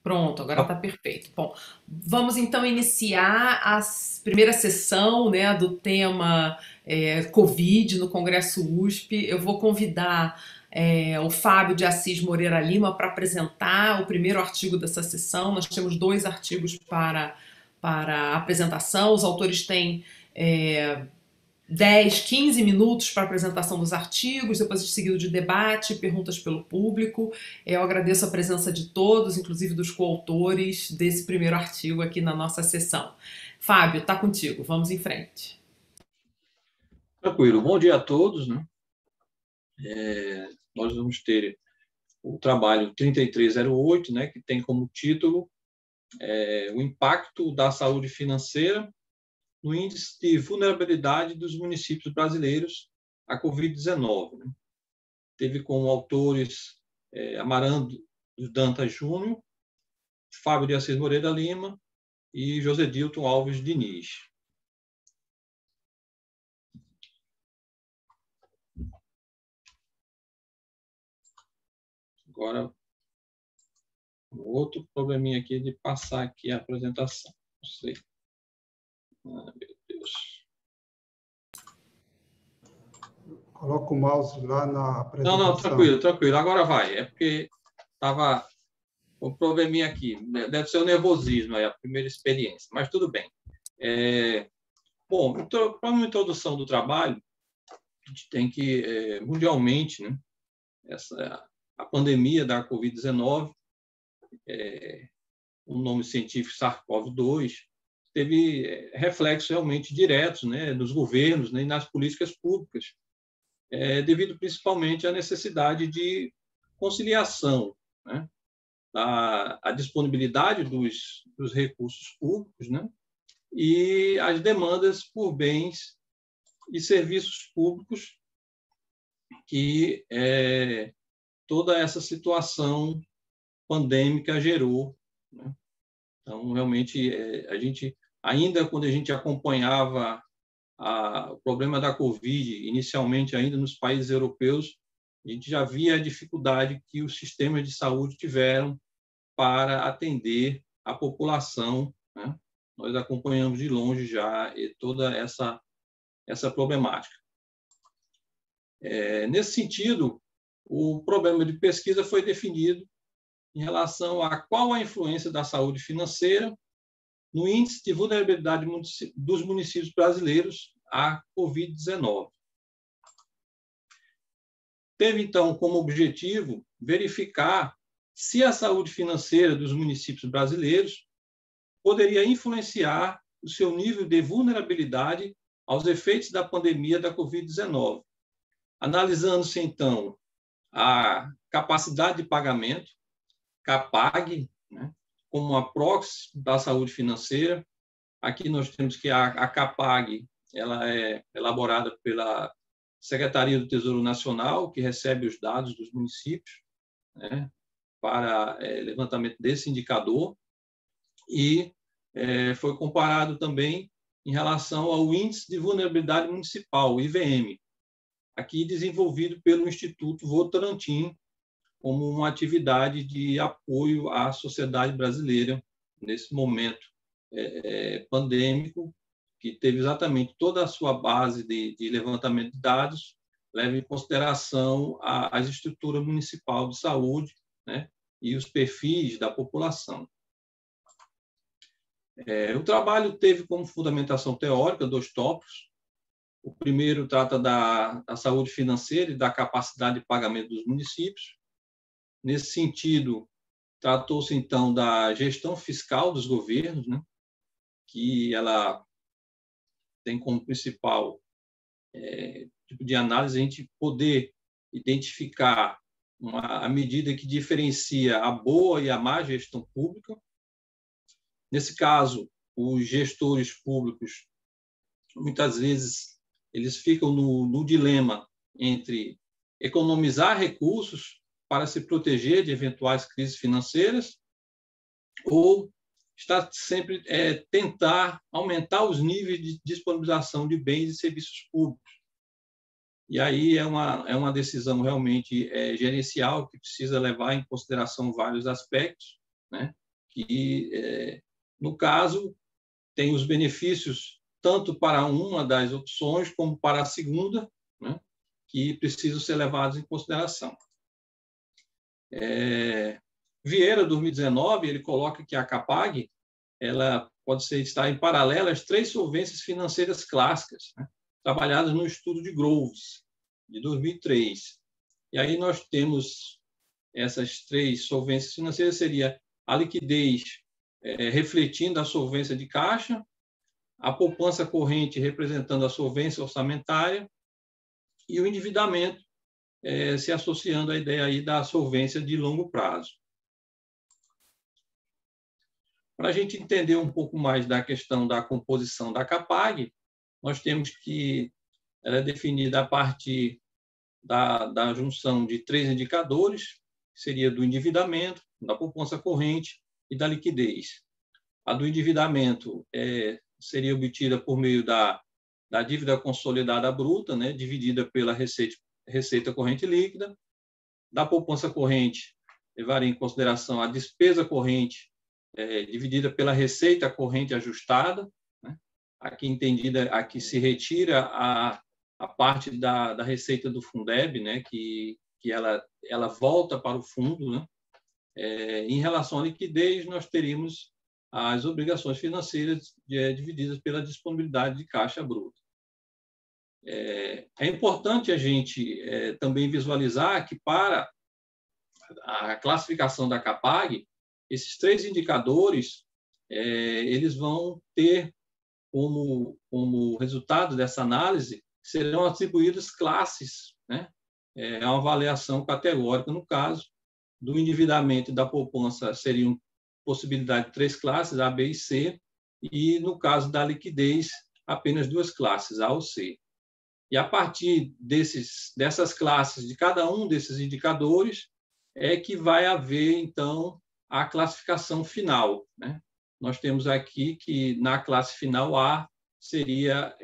Pronto, agora Ah, está perfeito. Bom, vamos então iniciar a primeira sessão, né, do tema Covid no Congresso USP. Eu vou convidar o Fábio de Assis Moreira Lima para apresentar o primeiro artigo dessa sessão. Nós temos dois artigos para apresentação. Os autores têm 10, 15 minutos para a apresentação dos artigos, depois seguido de debate, perguntas pelo público. Eu agradeço a presença de todos, inclusive dos coautores desse primeiro artigo aqui na nossa sessão. Fábio, está contigo, vamos em frente. tranquilo. Bom dia a todos, né? Nós vamos ter o trabalho 3308, né, que tem como título o impacto da saúde financeira no índice de vulnerabilidade dos municípios brasileiros à Covid-19. Né? Teve como autores Amarando Dantas Júnior, Fábio de Assis Moreira Lima e José Dilton Alves Diniz. Agora, outro probleminha aqui de passar aqui a apresentação. Não sei. Ah, meu Deus. Coloca o mouse lá na Não, apresentação. tranquilo. Agora vai. É porque estava um probleminha aqui. Deve ser o nervosismo, a primeira experiência. Mas tudo bem. Bom, para uma introdução do trabalho, a gente tem que, mundialmente, né, a pandemia da Covid-19, o nome científico SARS-CoV-2, teve reflexos realmente diretos, né, nos governos, né, e nas políticas públicas, devido principalmente à necessidade de conciliação, né, a disponibilidade dos recursos públicos, né, e as demandas por bens e serviços públicos que toda essa situação pandêmica gerou. Né? Então, realmente, a gente, ainda quando a gente acompanhava o problema da Covid, inicialmente ainda nos países europeus, a gente já via a dificuldade que os sistemas de saúde tiveram para atender a população. Né? Nós acompanhamos de longe já toda essa problemática. Nesse sentido, o problema de pesquisa foi definido em relação a qual a influência da saúde financeira no índice de vulnerabilidade dos municípios brasileiros à Covid-19. Teve, então, como objetivo verificar se a saúde financeira dos municípios brasileiros poderia influenciar o seu nível de vulnerabilidade aos efeitos da pandemia da Covid-19, analisando-se, então, a capacidade de pagamento, CAPAG, né, como uma proxy da saúde financeira. Aqui nós temos que a CAPAG ela é elaborada pela Secretaria do Tesouro Nacional, que recebe os dados dos municípios, né, para levantamento desse indicador, e foi comparado também em relação ao Índice de Vulnerabilidade Municipal, o IVM, aqui desenvolvido pelo Instituto Votorantim, como uma atividade de apoio à sociedade brasileira nesse momento pandêmico, que teve exatamente toda a sua base de levantamento de dados, leva em consideração a estrutura municipal de saúde, né, e os perfis da população. O trabalho teve como fundamentação teórica 2 tópicos. O primeiro trata da saúde financeira e da capacidade de pagamento dos municípios. Nesse sentido, tratou-se, então, da gestão fiscal dos governos, né, que ela tem como principal tipo de análise a gente poder identificar a medida que diferencia a boa e a má gestão pública. Nesse caso, os gestores públicos, muitas vezes, eles ficam no dilema entre economizar recursos para se proteger de eventuais crises financeiras ou está sempre tentar aumentar os níveis de disponibilização de bens e serviços públicos. E aí é uma decisão realmente gerencial que precisa levar em consideração vários aspectos, né? que, no caso, tem os benefícios tanto para uma das opções como para a segunda, né, que precisam ser levados em consideração. Vieira, 2019, ele coloca que a CAPAG ela pode estar em paralelo às 3 solvências financeiras clássicas, né, trabalhadas no estudo de Groves, de 2003. E aí nós temos essas 3 solvências financeiras, seria a liquidez refletindo a solvência de caixa, a poupança corrente representando a solvência orçamentária e o endividamento se associando à ideia aí da solvência de longo prazo. Para a gente entender um pouco mais da questão da composição da CAPAG, nós temos que ela é definida a partir da junção de 3 indicadores, que seria do endividamento, da poupança corrente e da liquidez. A do endividamento seria obtida por meio da dívida consolidada bruta, né, dividida pela receita corrente líquida. Da poupança corrente, levaria em consideração a despesa corrente dividida pela receita corrente ajustada, né? Aqui entendida, aqui se retira a parte da receita do Fundeb, né? que ela volta para o fundo, né? Em relação à liquidez, nós teríamos as obrigações financeiras divididas pela disponibilidade de caixa bruta. É importante a gente também visualizar que, para a classificação da CAPAG, esses 3 indicadores eles vão ter como resultado dessa análise, serão atribuídas classes, né? É uma avaliação categórica, no caso do endividamento e da poupança, seriam possibilidade de 3 classes, A, B e C, e no caso da liquidez, apenas 2 classes, A ou C. E a partir dessas classes, de cada um desses indicadores, é que vai haver, então, a classificação final, né? Nós temos aqui que, na classe final A, seria,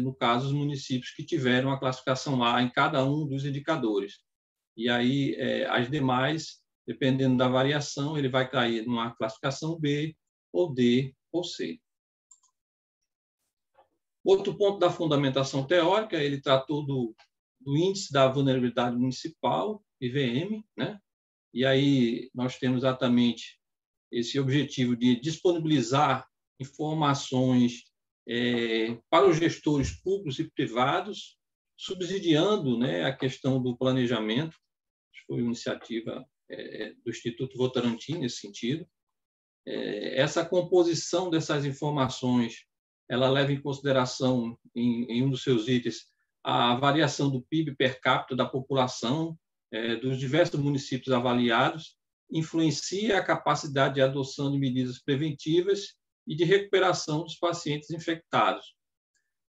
no caso, os municípios que tiveram a classificação A em cada um dos indicadores. E aí, as demais, dependendo da variação, ele vai cair numa classificação B, ou D, ou C. Outro ponto da fundamentação teórica, ele tratou do índice da vulnerabilidade municipal, IVM, né? E aí nós temos exatamente esse objetivo de disponibilizar informações para os gestores públicos e privados, subsidiando, né, a questão do planejamento. Foi uma iniciativa do Instituto Votorantim nesse sentido. Essa composição dessas informações, ela leva em consideração, em um dos seus itens, a variação do PIB per capita da população dos diversos municípios avaliados, influencia a capacidade de adoção de medidas preventivas e de recuperação dos pacientes infectados.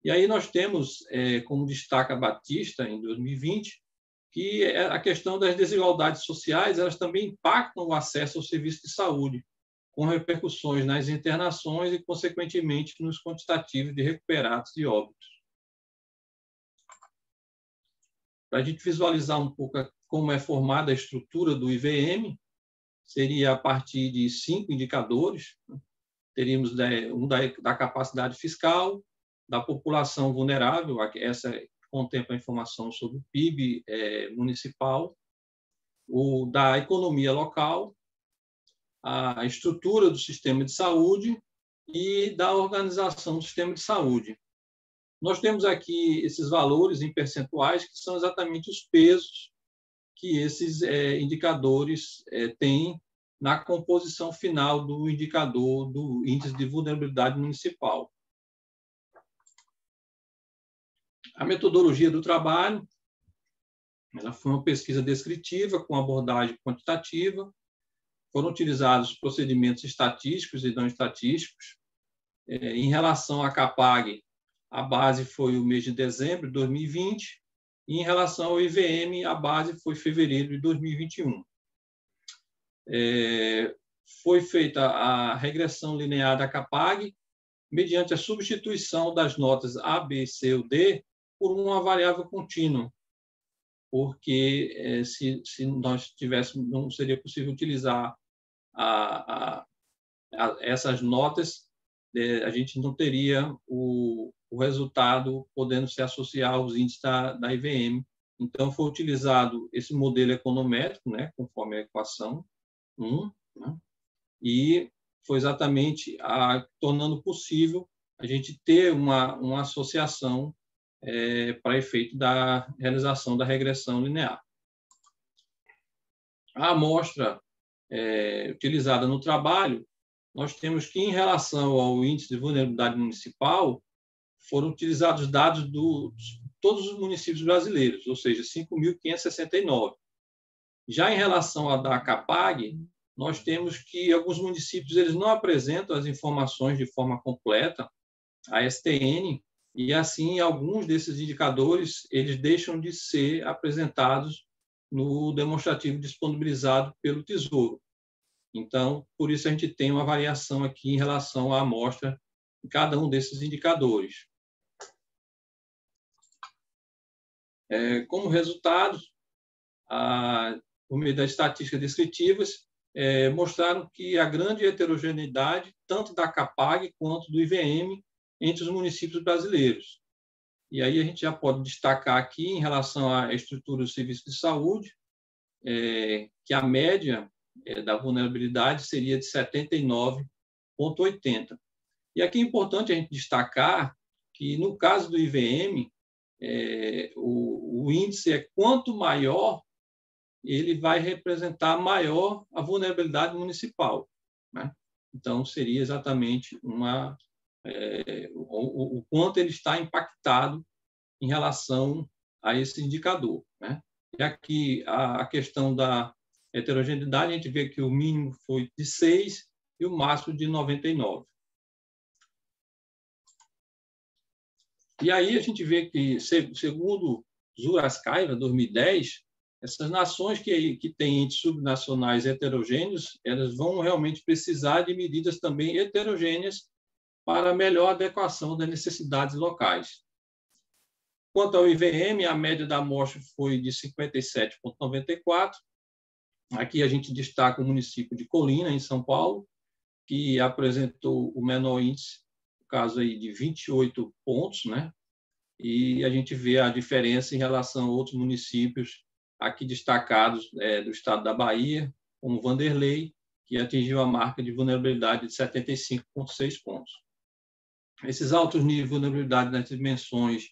E aí nós temos, como destaca Batista, em 2020, que a questão das desigualdades sociais, elas também impactam o acesso ao serviço de saúde, com repercussões nas internações e, consequentemente, nos quantitativos de recuperados e óbitos. Para a gente visualizar um pouco como é formada a estrutura do IVM, seria a partir de 5 indicadores. Teríamos um da capacidade fiscal, da população vulnerável, essa contempla a informação sobre o PIB municipal, o da economia local, a estrutura do sistema de saúde e da organização do sistema de saúde. Nós temos aqui esses valores em percentuais, que são exatamente os pesos que esses indicadores têm na composição final do indicador do índice de vulnerabilidade municipal. A metodologia do trabalho, ela foi uma pesquisa descritiva com abordagem quantitativa. Foram utilizados procedimentos estatísticos e não estatísticos. Em relação à CAPAG, a base foi o mês de dezembro de 2020, e em relação ao IVM, a base foi fevereiro de 2021. Foi feita a regressão linear da CAPAG mediante a substituição das notas A, B, C ou D por uma variável contínua, porque se nós tivéssemos, não seria possível utilizar essas notas, a gente não teria o resultado podendo se associar aos índices da IVM. Então, foi utilizado esse modelo econométrico, né, conforme a equação 1, né, e foi exatamente tornando possível a gente ter uma associação para efeito da realização da regressão linear. A amostra utilizada no trabalho, nós temos que, em relação ao índice de vulnerabilidade municipal, foram utilizados dados de todos os municípios brasileiros, ou seja, 5.569. Já em relação à da CAPAG, nós temos que alguns municípios eles não apresentam as informações de forma completa, a STN, e assim alguns desses indicadores eles deixam de ser apresentados no demonstrativo disponibilizado pelo Tesouro. Então, por isso a gente tem uma variação aqui em relação à amostra em cada um desses indicadores. Como resultado, por meio das estatísticas descritivas, mostraram que a grande heterogeneidade, tanto da CAPAG quanto do IVM, entre os municípios brasileiros. E aí a gente já pode destacar aqui, em relação à estrutura do serviço de saúde, que a média da vulnerabilidade seria de 79,80. E aqui é importante a gente destacar que, no caso do IVM, o índice quanto maior, ele vai representar maior a vulnerabilidade municipal, né? Então, seria exatamente o quanto ele está impactado em relação a esse indicador, né? E aqui a questão da heterogeneidade, a gente vê que o mínimo foi de 6 e o máximo de 99. E aí a gente vê que, segundo Zuraskaeva, 2010, essas nações que têm índices subnacionais heterogêneos, elas vão realmente precisar de medidas também heterogêneas para melhor adequação das necessidades locais. Quanto ao IVM, a média da amostra foi de 57,94. Aqui a gente destaca o município de Colina, em São Paulo, que apresentou o menor índice, no caso aí de 28 pontos, né? E a gente vê a diferença em relação a outros municípios aqui destacados do estado da Bahia, como Vanderlei, que atingiu a marca de vulnerabilidade de 75,6 pontos. Esses altos níveis de vulnerabilidade nas dimensões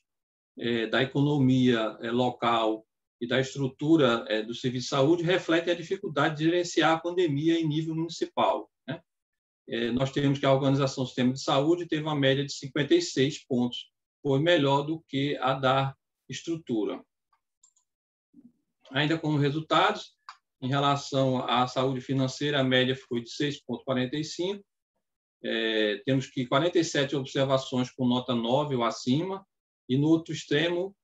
da economia local e da estrutura do serviço de saúde refletem a dificuldade de gerenciar a pandemia em nível municipal, né? Nós temos que a Organização do Sistema de Saúde teve uma média de 56 pontos, foi melhor do que a da estrutura. Ainda como resultados, em relação à saúde financeira, a média foi de 6,45. Temos que 47 observações com nota 9 ou acima, e no outro extremo,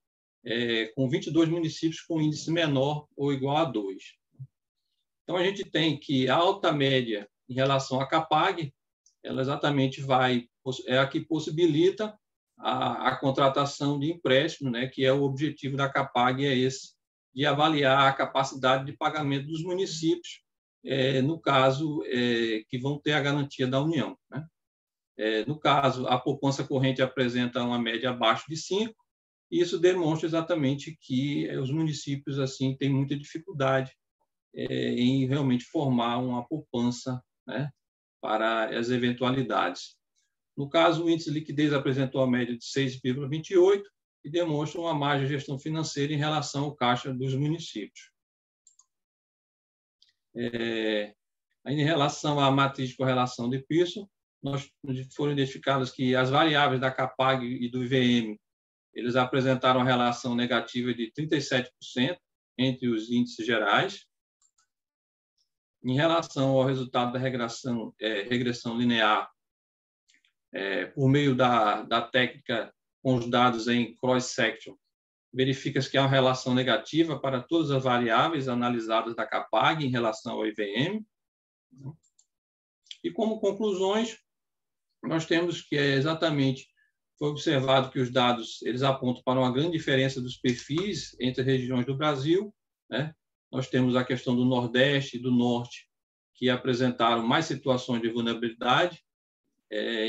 com 22 municípios com índice menor ou igual a 2. Então, a gente tem que a alta média em relação à CAPAG, ela exatamente é a que possibilita a contratação de empréstimo, né, que é o objetivo da CAPAG, é esse, de avaliar a capacidade de pagamento dos municípios, no caso, que vão ter a garantia da União, né? No caso, a poupança corrente apresenta uma média abaixo de 5, e isso demonstra exatamente que os municípios assim têm muita dificuldade em realmente formar uma poupança, né, para as eventualidades. No caso, o índice de liquidez apresentou a média de 6,28 e demonstra uma margem de gestão financeira em relação ao caixa dos municípios. Em relação à matriz de correlação de Pearson, foram identificadas que as variáveis da CAPAG e do IVM eles apresentaram uma relação negativa de 37% entre os índices gerais. Em relação ao resultado da regressão linear, por meio da técnica com os dados em cross-section, verifica-se que há uma relação negativa para todas as variáveis analisadas da CAPAG em relação ao IVM. E como conclusões, nós temos que exatamente foi observado que os dados eles apontam para uma grande diferença dos perfis entre as regiões do Brasil, né? Nós temos a questão do Nordeste e do Norte, que apresentaram mais situações de vulnerabilidade,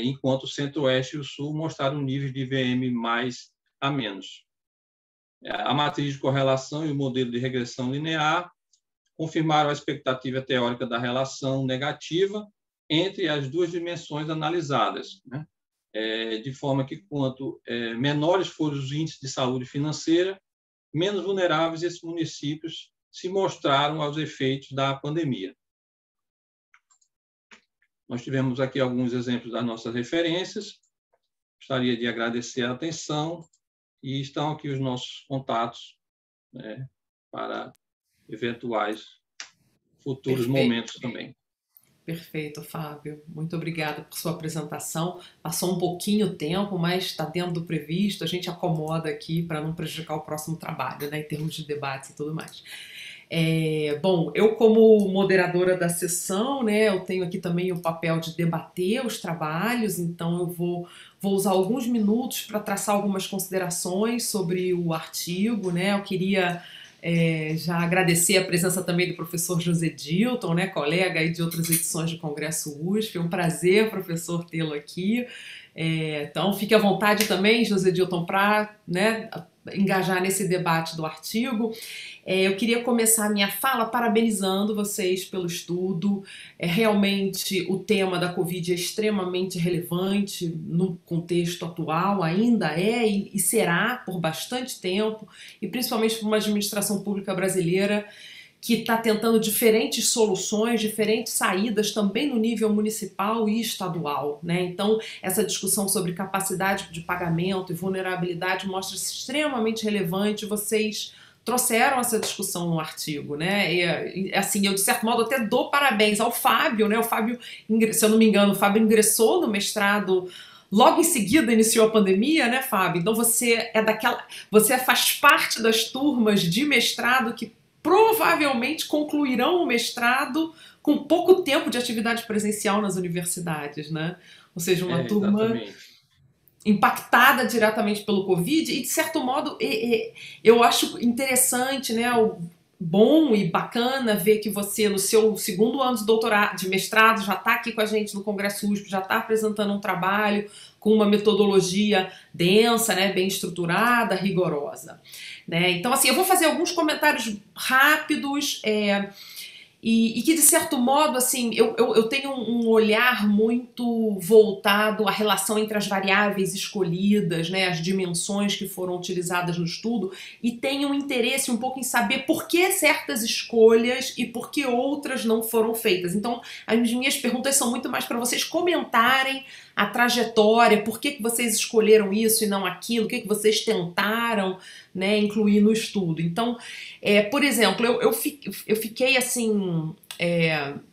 enquanto o Centro-Oeste e o Sul mostraram níveis de IVM mais a menos. A matriz de correlação e o modelo de regressão linear confirmaram a expectativa teórica da relação negativa entre as duas dimensões analisadas, né? De forma que, quanto menores forem os índices de saúde financeira, menos vulneráveis esses municípios se mostraram aos efeitos da pandemia. Nós tivemos aqui alguns exemplos das nossas referências. Gostaria de agradecer a atenção e estão aqui os nossos contatos, né, para eventuais futuros momentos também. Perfeito, Fábio. Muito obrigada por sua apresentação. Passou um pouquinho o tempo, mas está dentro do previsto. A gente acomoda aqui para não prejudicar o próximo trabalho, né, em termos de debates e tudo mais. Bom, eu como moderadora da sessão, né, eu tenho aqui também o papel de debater os trabalhos, então eu vou usar alguns minutos para traçar algumas considerações sobre o artigo, né. Eu queria já agradecer a presença também do professor José Dilton, né, colega aí de outras edições do Congresso USP. É um prazer, professor, tê-lo aqui. Então, fique à vontade também, José Dilton, para, né, engajar nesse debate do artigo. Eu queria começar a minha fala parabenizando vocês pelo estudo. Realmente o tema da Covid é extremamente relevante no contexto atual, ainda e será por bastante tempo, e principalmente para uma administração pública brasileira que está tentando diferentes soluções, diferentes saídas também no nível municipal e estadual, né? Então, essa discussão sobre capacidade de pagamento e vulnerabilidade mostra-se extremamente relevante. Vocês trouxeram essa discussão no artigo, né? E assim, eu de certo modo até dou parabéns ao Fábio, né? O Fábio, se eu não me engano, o Fábio ingressou no mestrado logo em seguida iniciou a pandemia, né, Fábio? Então você você faz parte das turmas de mestrado que provavelmente concluirão o mestrado com pouco tempo de atividade presencial nas universidades, né? Ou seja, uma turma impactada diretamente pelo Covid e, de certo modo, eu acho interessante, né, bom e bacana ver que você, no seu segundo ano de doutorado, de mestrado, já está aqui com a gente no Congresso USP, já está apresentando um trabalho com uma metodologia densa, né, bem estruturada, rigorosa, né? Então, assim, eu vou fazer alguns comentários rápidos e que, de certo modo, assim, eu tenho um olhar muito voltado à relação entre as variáveis escolhidas, né, as dimensões que foram utilizadas no estudo, e tenho um interesse um pouco em saber por que certas escolhas e por que outras não foram feitas. Então, as minhas perguntas são muito mais para vocês comentarem a trajetória, por que vocês escolheram isso e não aquilo, o que vocês tentaram, né, incluir no estudo. Então, por exemplo, eu fiquei assim,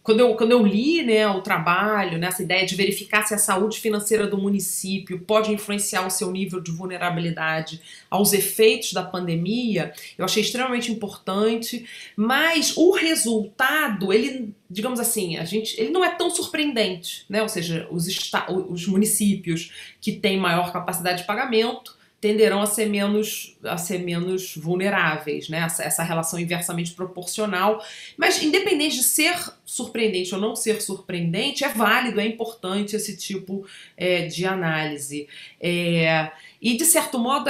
quando eu li, né, o trabalho, né, essa ideia de verificar se a saúde financeira do município pode influenciar o seu nível de vulnerabilidade aos efeitos da pandemia, eu achei extremamente importante, mas o resultado, ele, digamos assim, ele não é tão surpreendente, né? Ou seja, os municípios que têm maior capacidade de pagamento tenderão a ser menos vulneráveis, né? Essa relação inversamente proporcional. Mas, independente de ser surpreendente ou não ser surpreendente, é válido, é importante esse tipo de análise. E, de certo modo,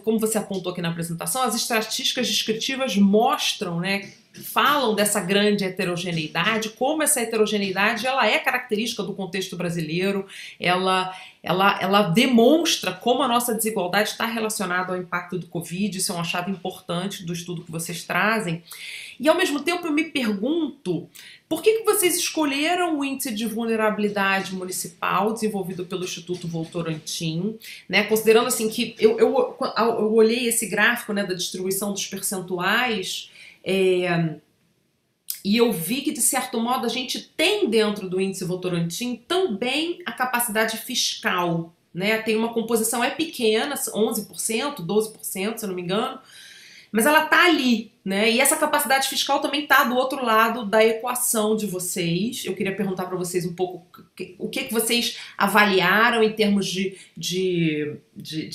como você apontou aqui na apresentação, as estatísticas descritivas mostram, né, falam dessa grande heterogeneidade, como essa heterogeneidade ela é característica do contexto brasileiro, ela demonstra como a nossa desigualdade está relacionada ao impacto do Covid. Isso é um achado importante do estudo que vocês trazem. E, ao mesmo tempo, eu me pergunto por que vocês escolheram o índice de vulnerabilidade municipal desenvolvido pelo Instituto Votorantim, né? Considerando assim que eu olhei esse gráfico, né, da distribuição dos percentuais, e eu vi que, de certo modo, a gente tem dentro do índice Votorantim também a capacidade fiscal, né? Tem uma composição pequena, 11%, 12%, se eu não me engano, mas ela está ali, né? E essa capacidade fiscal também está do outro lado da equação de vocês. Eu queria perguntar para vocês um pouco o que vocês avaliaram em termos de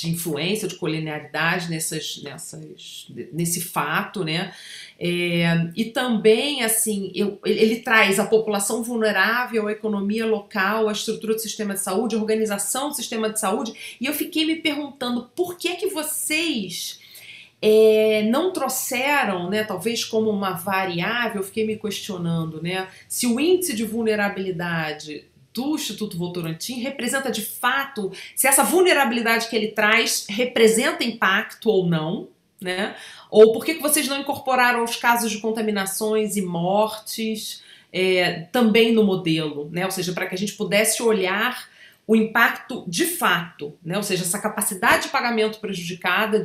influência, de colinearidade nesse fato, né? E também, assim, ele traz a população vulnerável, a economia local, a estrutura do sistema de saúde, a organização do sistema de saúde, e eu fiquei me perguntando por que vocês não trouxeram, né, talvez como uma variável, eu fiquei me questionando, né, se o índice de vulnerabilidade do Instituto Votorantim representa de fato, se essa vulnerabilidade que ele traz representa impacto ou não, né? Ou por que vocês não incorporaram os casos de contaminações e mortes também no modelo, né? Ou seja, para que a gente pudesse olhar o impacto de fato, né? Ou seja, essa capacidade de pagamento prejudicada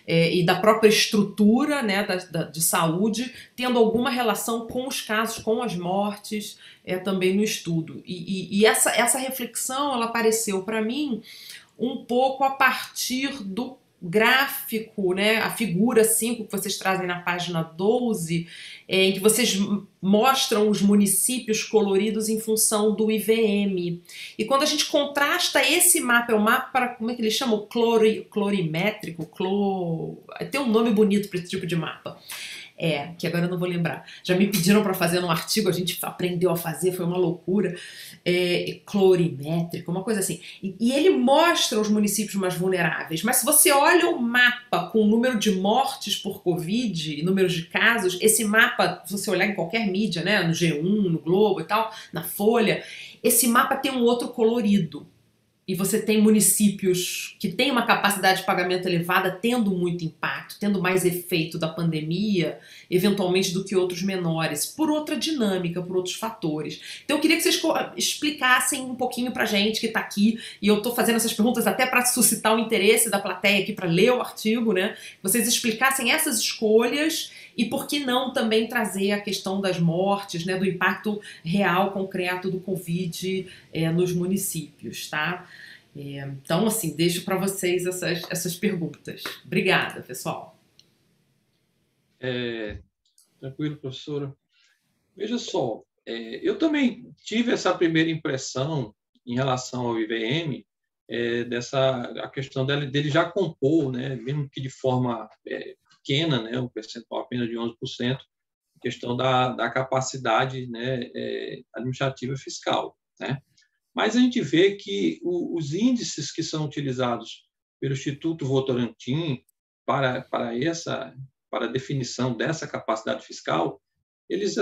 e da própria estrutura, né, de saúde, tendo alguma relação com os casos, com as mortes, também no estudo. E essa reflexão, ela apareceu para mim um pouco a partir do gráfico, né, a figura 5 que vocês trazem na página 12, em que vocês mostram os municípios coloridos em função do IVM. E quando a gente contrasta esse mapa, é um mapa, como é que eles chamam? Clorimétrico? Tem um nome bonito para esse tipo de mapa. Que agora eu não vou lembrar. Já me pediram para fazer num artigo, a gente aprendeu a fazer, foi uma loucura. Clorimétrico, uma coisa assim. E ele mostra os municípios mais vulneráveis, mas se você olha o mapa com o número de mortes por Covid e números de casos, esse mapa, se você olhar em qualquer mídia, né, no G1, no Globo e tal, na Folha, esse mapa tem um outro colorido. E você tem municípios que têm uma capacidade de pagamento elevada tendo muito impacto, tendo mais efeito da pandemia, eventualmente, do que outros menores, por outra dinâmica, por outros fatores. Então eu queria que vocês explicassem um pouquinho pra gente que tá aqui, e eu tô fazendo essas perguntas até para suscitar o interesse da plateia aqui para ler o artigo, né? Vocês explicassem essas escolhas e por que não também trazer a questão das mortes, né, do impacto real, concreto do Covid nos municípios, tá? Então, assim, deixo para vocês essas perguntas. Obrigada, pessoal. Tranquilo, professora. Veja só, eu também tive essa primeira impressão em relação ao IVM, a questão dele já compor, né, mesmo que de forma pequena, né, um percentual apenas de 11%, a questão da capacidade, né, administrativa fiscal, né? Mas a gente vê que os índices que são utilizados pelo Instituto Votorantim para a definição dessa capacidade fiscal, eles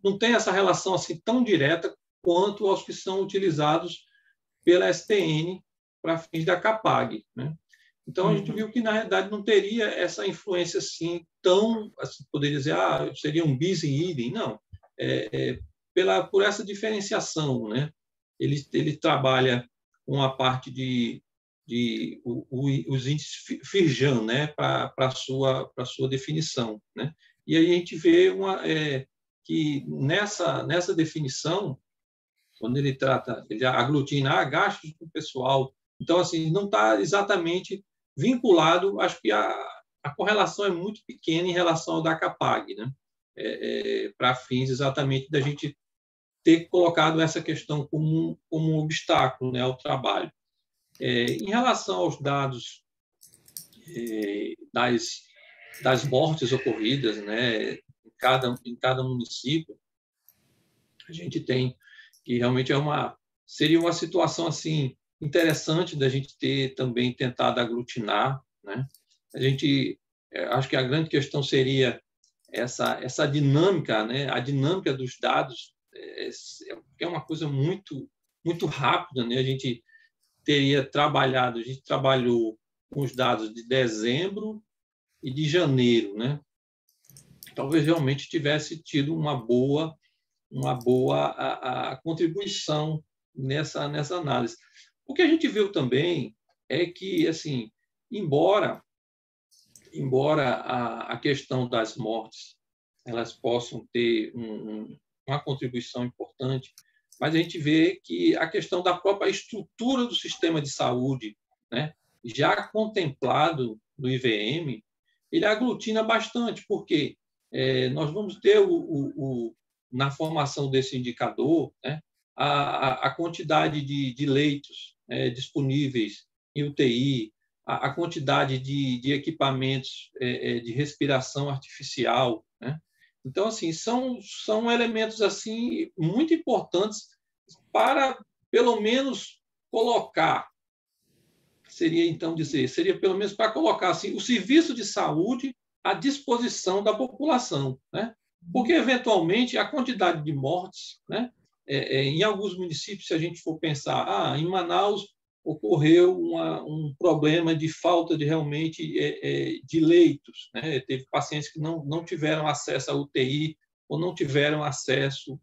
não têm essa relação assim tão direta quanto aos que são utilizados pela STN para fins da CAPAG, né? Então, a gente viu que, na realidade, não teria essa influência assim tão, assim, poderia dizer, seria um bis in idem, não. Por essa diferenciação, né? Ele trabalha com a parte os índices Firjan, né? para a sua definição, né? E aí a gente vê que nessa definição, quando ele aglutina gastos do pessoal, então, assim, não está exatamente vinculado, acho que a correlação é muito pequena em relação ao da CAPAG, né? Para fins exatamente da gente ter colocado essa questão como um obstáculo, né, ao trabalho. Em relação aos dados das mortes ocorridas, né, em cada município, a gente tem que realmente seria uma situação assim interessante da gente ter também tentado aglutinar, né? Acho que a grande questão seria essa dinâmica, né? A dinâmica dos dados é uma coisa muito muito rápida, né? A gente trabalhou com os dados de dezembro e de janeiro, né? Talvez realmente tivesse tido uma boa a contribuição nessa análise. O que a gente viu também é que, assim, embora a questão das mortes elas possam ter uma contribuição importante, mas a gente vê que a questão da própria estrutura do sistema de saúde, né, já contemplado no IVM, ele aglutina bastante, porque nós vamos ter na formação desse indicador, né, a quantidade de leitos disponíveis em UTI, a quantidade de equipamentos de respiração artificial, né? Então, assim, são elementos assim muito importantes para, pelo menos, colocar, seria pelo menos para colocar assim, o serviço de saúde à disposição da população, né? Porque, eventualmente, a quantidade de mortes, né? Em alguns municípios, se a gente for pensar, em Manaus ocorreu um problema de falta de realmente de leitos, né? Teve pacientes que não tiveram acesso à UTI ou não tiveram acesso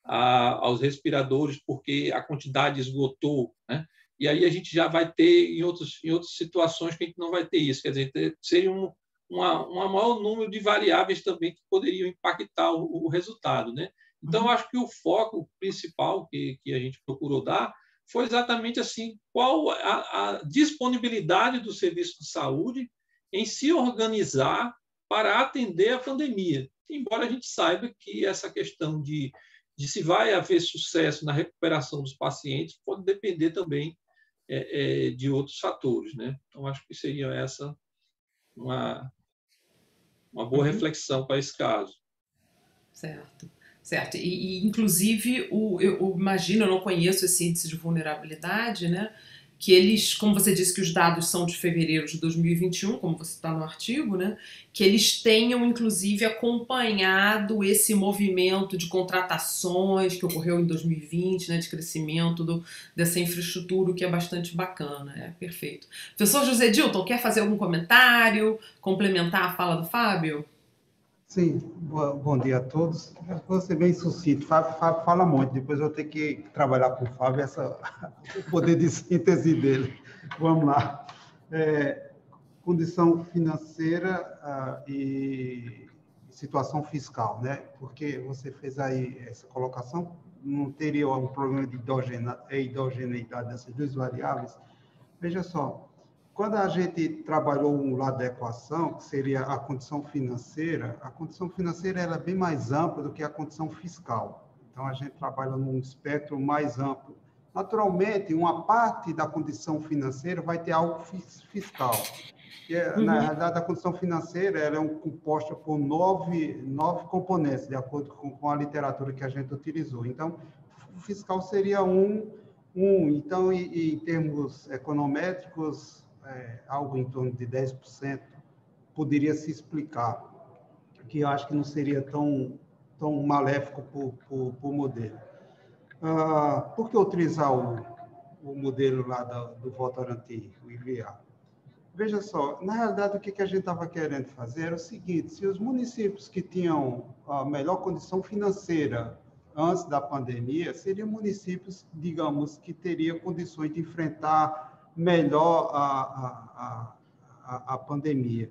aos respiradores porque a quantidade esgotou, né? E aí a gente já vai ter em outras situações que a gente não vai ter isso, quer dizer, seria um maior número de variáveis também que poderiam impactar o resultado, né? Então, acho que o foco principal que a gente procurou dar foi exatamente assim, qual a disponibilidade do serviço de saúde em se organizar para atender a pandemia. Embora a gente saiba que essa questão de se vai haver sucesso na recuperação dos pacientes pode depender também de outros fatores, né? Então, acho que seria essa uma boa reflexão para esse caso. Certo. Certo. Inclusive, eu imagino, eu não conheço esse índice de vulnerabilidade, né? Que eles, como você disse que os dados são de fevereiro de 2021, como você está no artigo, né? Que eles tenham, inclusive, acompanhado esse movimento de contratações que ocorreu em 2020, né? De crescimento dessa infraestrutura, o que é bastante bacana. Perfeito. Professor José Dilton, quer fazer algum comentário, complementar a fala do Fábio? Sim, bom dia a todos. Eu vou ser bem sucinto. Fábio fala muito, depois eu vou ter que trabalhar com o Fábio, o poder de síntese dele. Vamos lá. Condição financeira e situação fiscal, né? Porque você fez aí essa colocação, não teria um problema de endogeneidade dessas duas variáveis? Veja só, quando a gente trabalhou um lado da equação, que seria a condição financeira ela é bem mais ampla do que a condição fiscal. Então, a gente trabalha num espectro mais amplo. Naturalmente, uma parte da condição financeira vai ter algo fiscal. Na realidade, a condição financeira ela é composta por nove componentes, de acordo com a literatura que a gente utilizou. Então, o fiscal seria então, em termos econométricos, algo em torno de 10% poderia se explicar, que eu acho que não seria tão maléfico para o modelo. Por que utilizar o modelo lá do Votorantim, o IVA? Veja só, na realidade, o que a gente estava querendo fazer era o seguinte: se os municípios que tinham a melhor condição financeira antes da pandemia, seriam municípios, digamos, que teriam condições de enfrentar melhor a pandemia.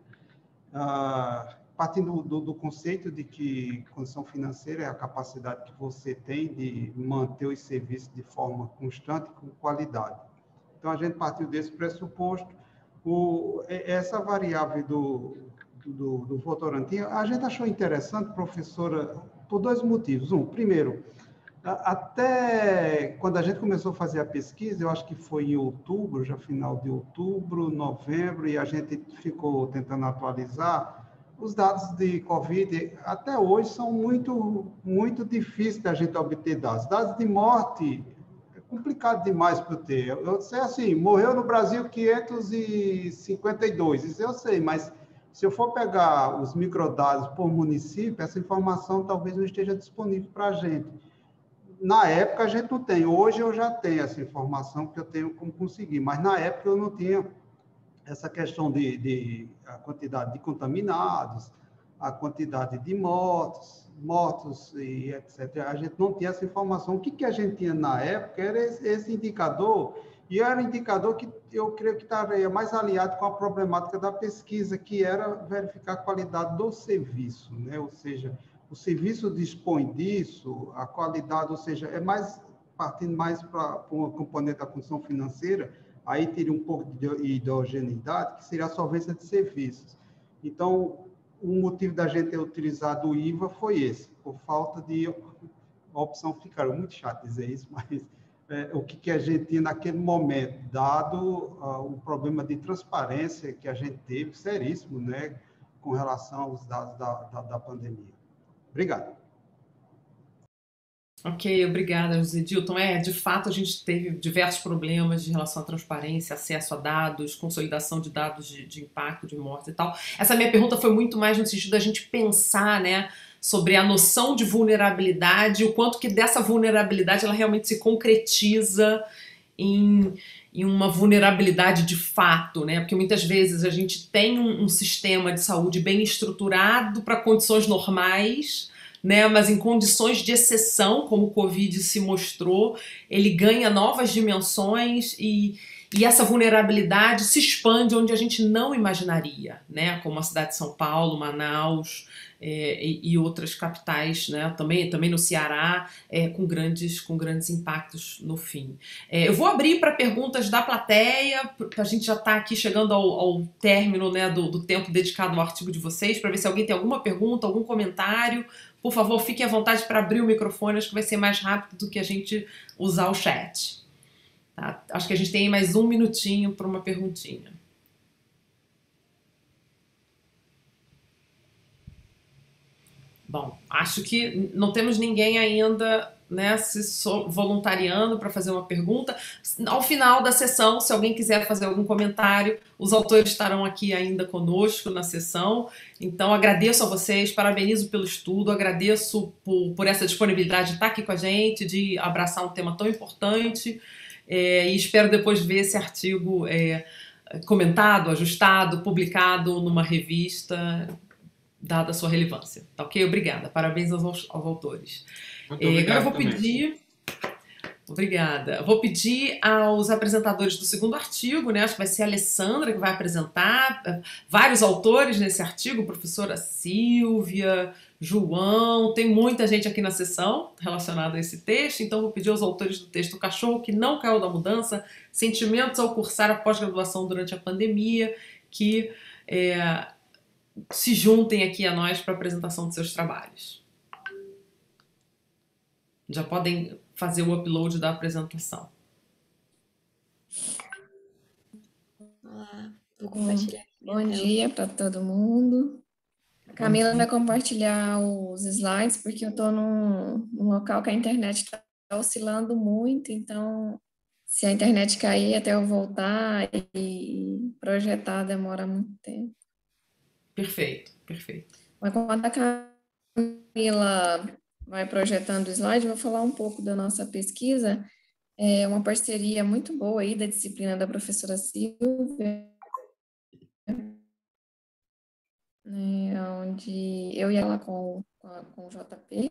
Partindo do conceito de que condição financeira é a capacidade que você tem de manter os serviços de forma constante e com qualidade. Então, a gente partiu desse pressuposto. Essa variável do Votorantim, a gente achou interessante, professora, por dois motivos. Primeiro, até quando a gente começou a fazer a pesquisa, eu acho que foi em outubro, já final de outubro, novembro, e a gente ficou tentando atualizar, os dados de Covid, até hoje, são muito, muito difíceis da gente obter dados. Dados de morte, é complicado demais para eu ter. Eu sei assim, morreu no Brasil 552, isso eu sei, mas se eu for pegar os microdados por município, essa informação talvez não esteja disponível para a gente. Na época a gente não tem, hoje eu já tenho essa informação que eu tenho como conseguir, mas na época eu não tinha essa questão de a quantidade de contaminados, a quantidade de mortos e etc. A gente não tinha essa informação. O que a gente tinha na época era esse indicador, e era um indicador que eu creio que estaria mais alinhado com a problemática da pesquisa, que era verificar a qualidade do serviço, né? Ou seja, o serviço dispõe disso, a qualidade, ou seja, partindo mais para uma componente da condição financeira, aí teria um pouco de heterogeneidade, que seria a solvência de serviços. Então, o motivo da gente ter utilizado o IVA foi esse, por falta de opção fiscal. É muito chato dizer isso, mas o que a gente tinha naquele momento, dado o problema de transparência que a gente teve, seríssimo, né, com relação aos dados da pandemia. Obrigado. Ok, obrigada, José Dilton. De fato, a gente teve diversos problemas de relação à transparência, acesso a dados, consolidação de dados de impacto, de morte e tal. Essa minha pergunta foi muito mais no sentido da gente pensar, né, sobre a noção de vulnerabilidade, o quanto que dessa vulnerabilidade ela realmente se concretiza em uma vulnerabilidade de fato, né? Porque muitas vezes a gente tem um sistema de saúde bem estruturado para condições normais, né? Mas em condições de exceção, como o Covid se mostrou, ele ganha novas dimensões e essa vulnerabilidade se expande onde a gente não imaginaria, né? Como a cidade de São Paulo, Manaus e outras capitais, né? Também no Ceará, com grandes impactos no fim. Eu vou abrir para perguntas da plateia, a gente já está aqui chegando ao término, né, do tempo dedicado ao artigo de vocês, para ver se alguém tem alguma pergunta, algum comentário. Por favor, fiquem à vontade para abrir o microfone, acho que vai ser mais rápido do que a gente usar o chat. Tá? Acho que a gente tem mais um minutinho para uma perguntinha. Bom, acho que não temos ninguém ainda, né, se voluntariando para fazer uma pergunta. Ao final da sessão, se alguém quiser fazer algum comentário, os autores estarão aqui ainda conosco na sessão. Então, agradeço a vocês, parabenizo pelo estudo, agradeço por essa disponibilidade de estar aqui com a gente, de abraçar um tema tão importante, e espero depois ver esse artigo comentado, ajustado, publicado numa revista, dada a sua relevância. Tá ok? Obrigada. Parabéns aos autores. Agora eu vou pedir... Obrigada. Vou pedir aos apresentadores do segundo artigo, né? Acho que vai ser a Alessandra que vai apresentar. Vários autores nesse artigo, professora Silvia, João, tem muita gente aqui na sessão relacionada a esse texto, então vou pedir aos autores do texto O Cachorro que Não Caiu da Mudança, Sentimentos ao Cursar a Pós-Graduação durante a Pandemia, que se juntem aqui a nós para a apresentação de seus trabalhos. Já podem fazer o upload da apresentação. Olá, vou compartilhar. Bom dia para todo mundo. A Camila vai compartilhar os slides, porque eu estou num local que a internet está oscilando muito, então se a internet cair até eu voltar e projetar demora muito tempo. Perfeito, perfeito. Mas quando a Camila vai projetando o slide, eu vou falar um pouco da nossa pesquisa. É uma parceria muito boa aí da disciplina da professora Silvia, onde eu e ela com o JP.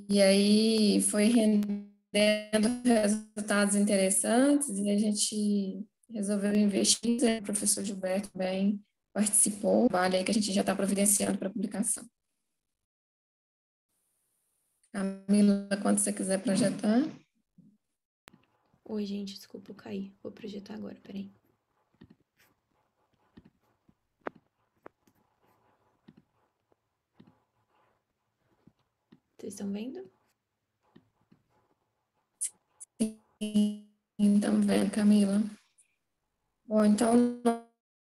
E aí foi rendendo resultados interessantes e a gente resolveu investir. O professor Gilberto também participou, vale aí que a gente já está providenciando para publicação. Camila, quando você quiser projetar. Oi, gente, desculpa, eu caí. Vou projetar agora, peraí. Vocês estão vendo? Sim, estamos vendo, Camila. Bom, então,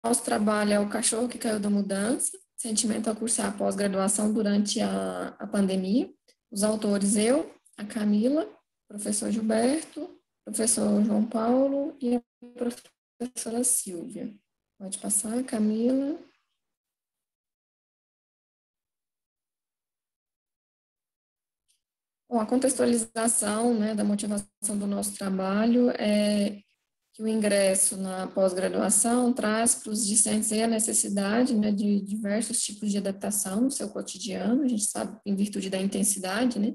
nosso trabalho é O Cachorro que Caiu da Mudança, Sentimento ao Cursar a Pós-Graduação durante a pandemia. Os autores, eu, a Camila, professor Gilberto, professor João Paulo e a professora Silvia. Pode passar, Camila. Bom, a contextualização, né, da motivação do nosso trabalho é que o ingresso na pós-graduação traz para os discentes a necessidade, né, de diversos tipos de adaptação no seu cotidiano. A gente sabe, em virtude da intensidade, né,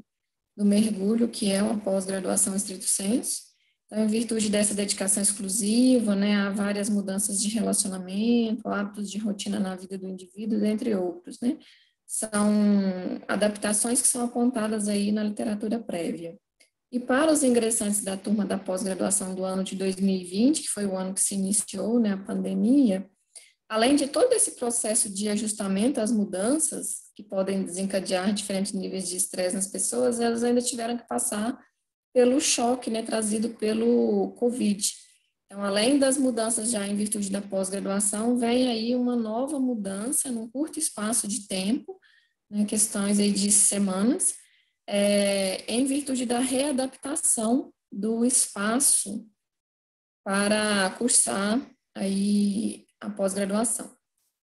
do mergulho, que é uma pós-graduação estrito sensu. Então, em virtude dessa dedicação exclusiva, né, há várias mudanças de relacionamento, hábitos de rotina na vida do indivíduo, entre outros, né. São adaptações que são apontadas aí na literatura prévia. E para os ingressantes da turma da pós-graduação do ano de 2020, que foi o ano que se iniciou, né, a pandemia, além de todo esse processo de ajustamento às mudanças, que podem desencadear diferentes níveis de estresse nas pessoas, elas ainda tiveram que passar pelo choque, né, trazido pelo Covid. Então, além das mudanças já em virtude da pós-graduação, vem aí uma nova mudança num curto espaço de tempo, né, questões aí de semanas, em virtude da readaptação do espaço para cursar aí a pós-graduação.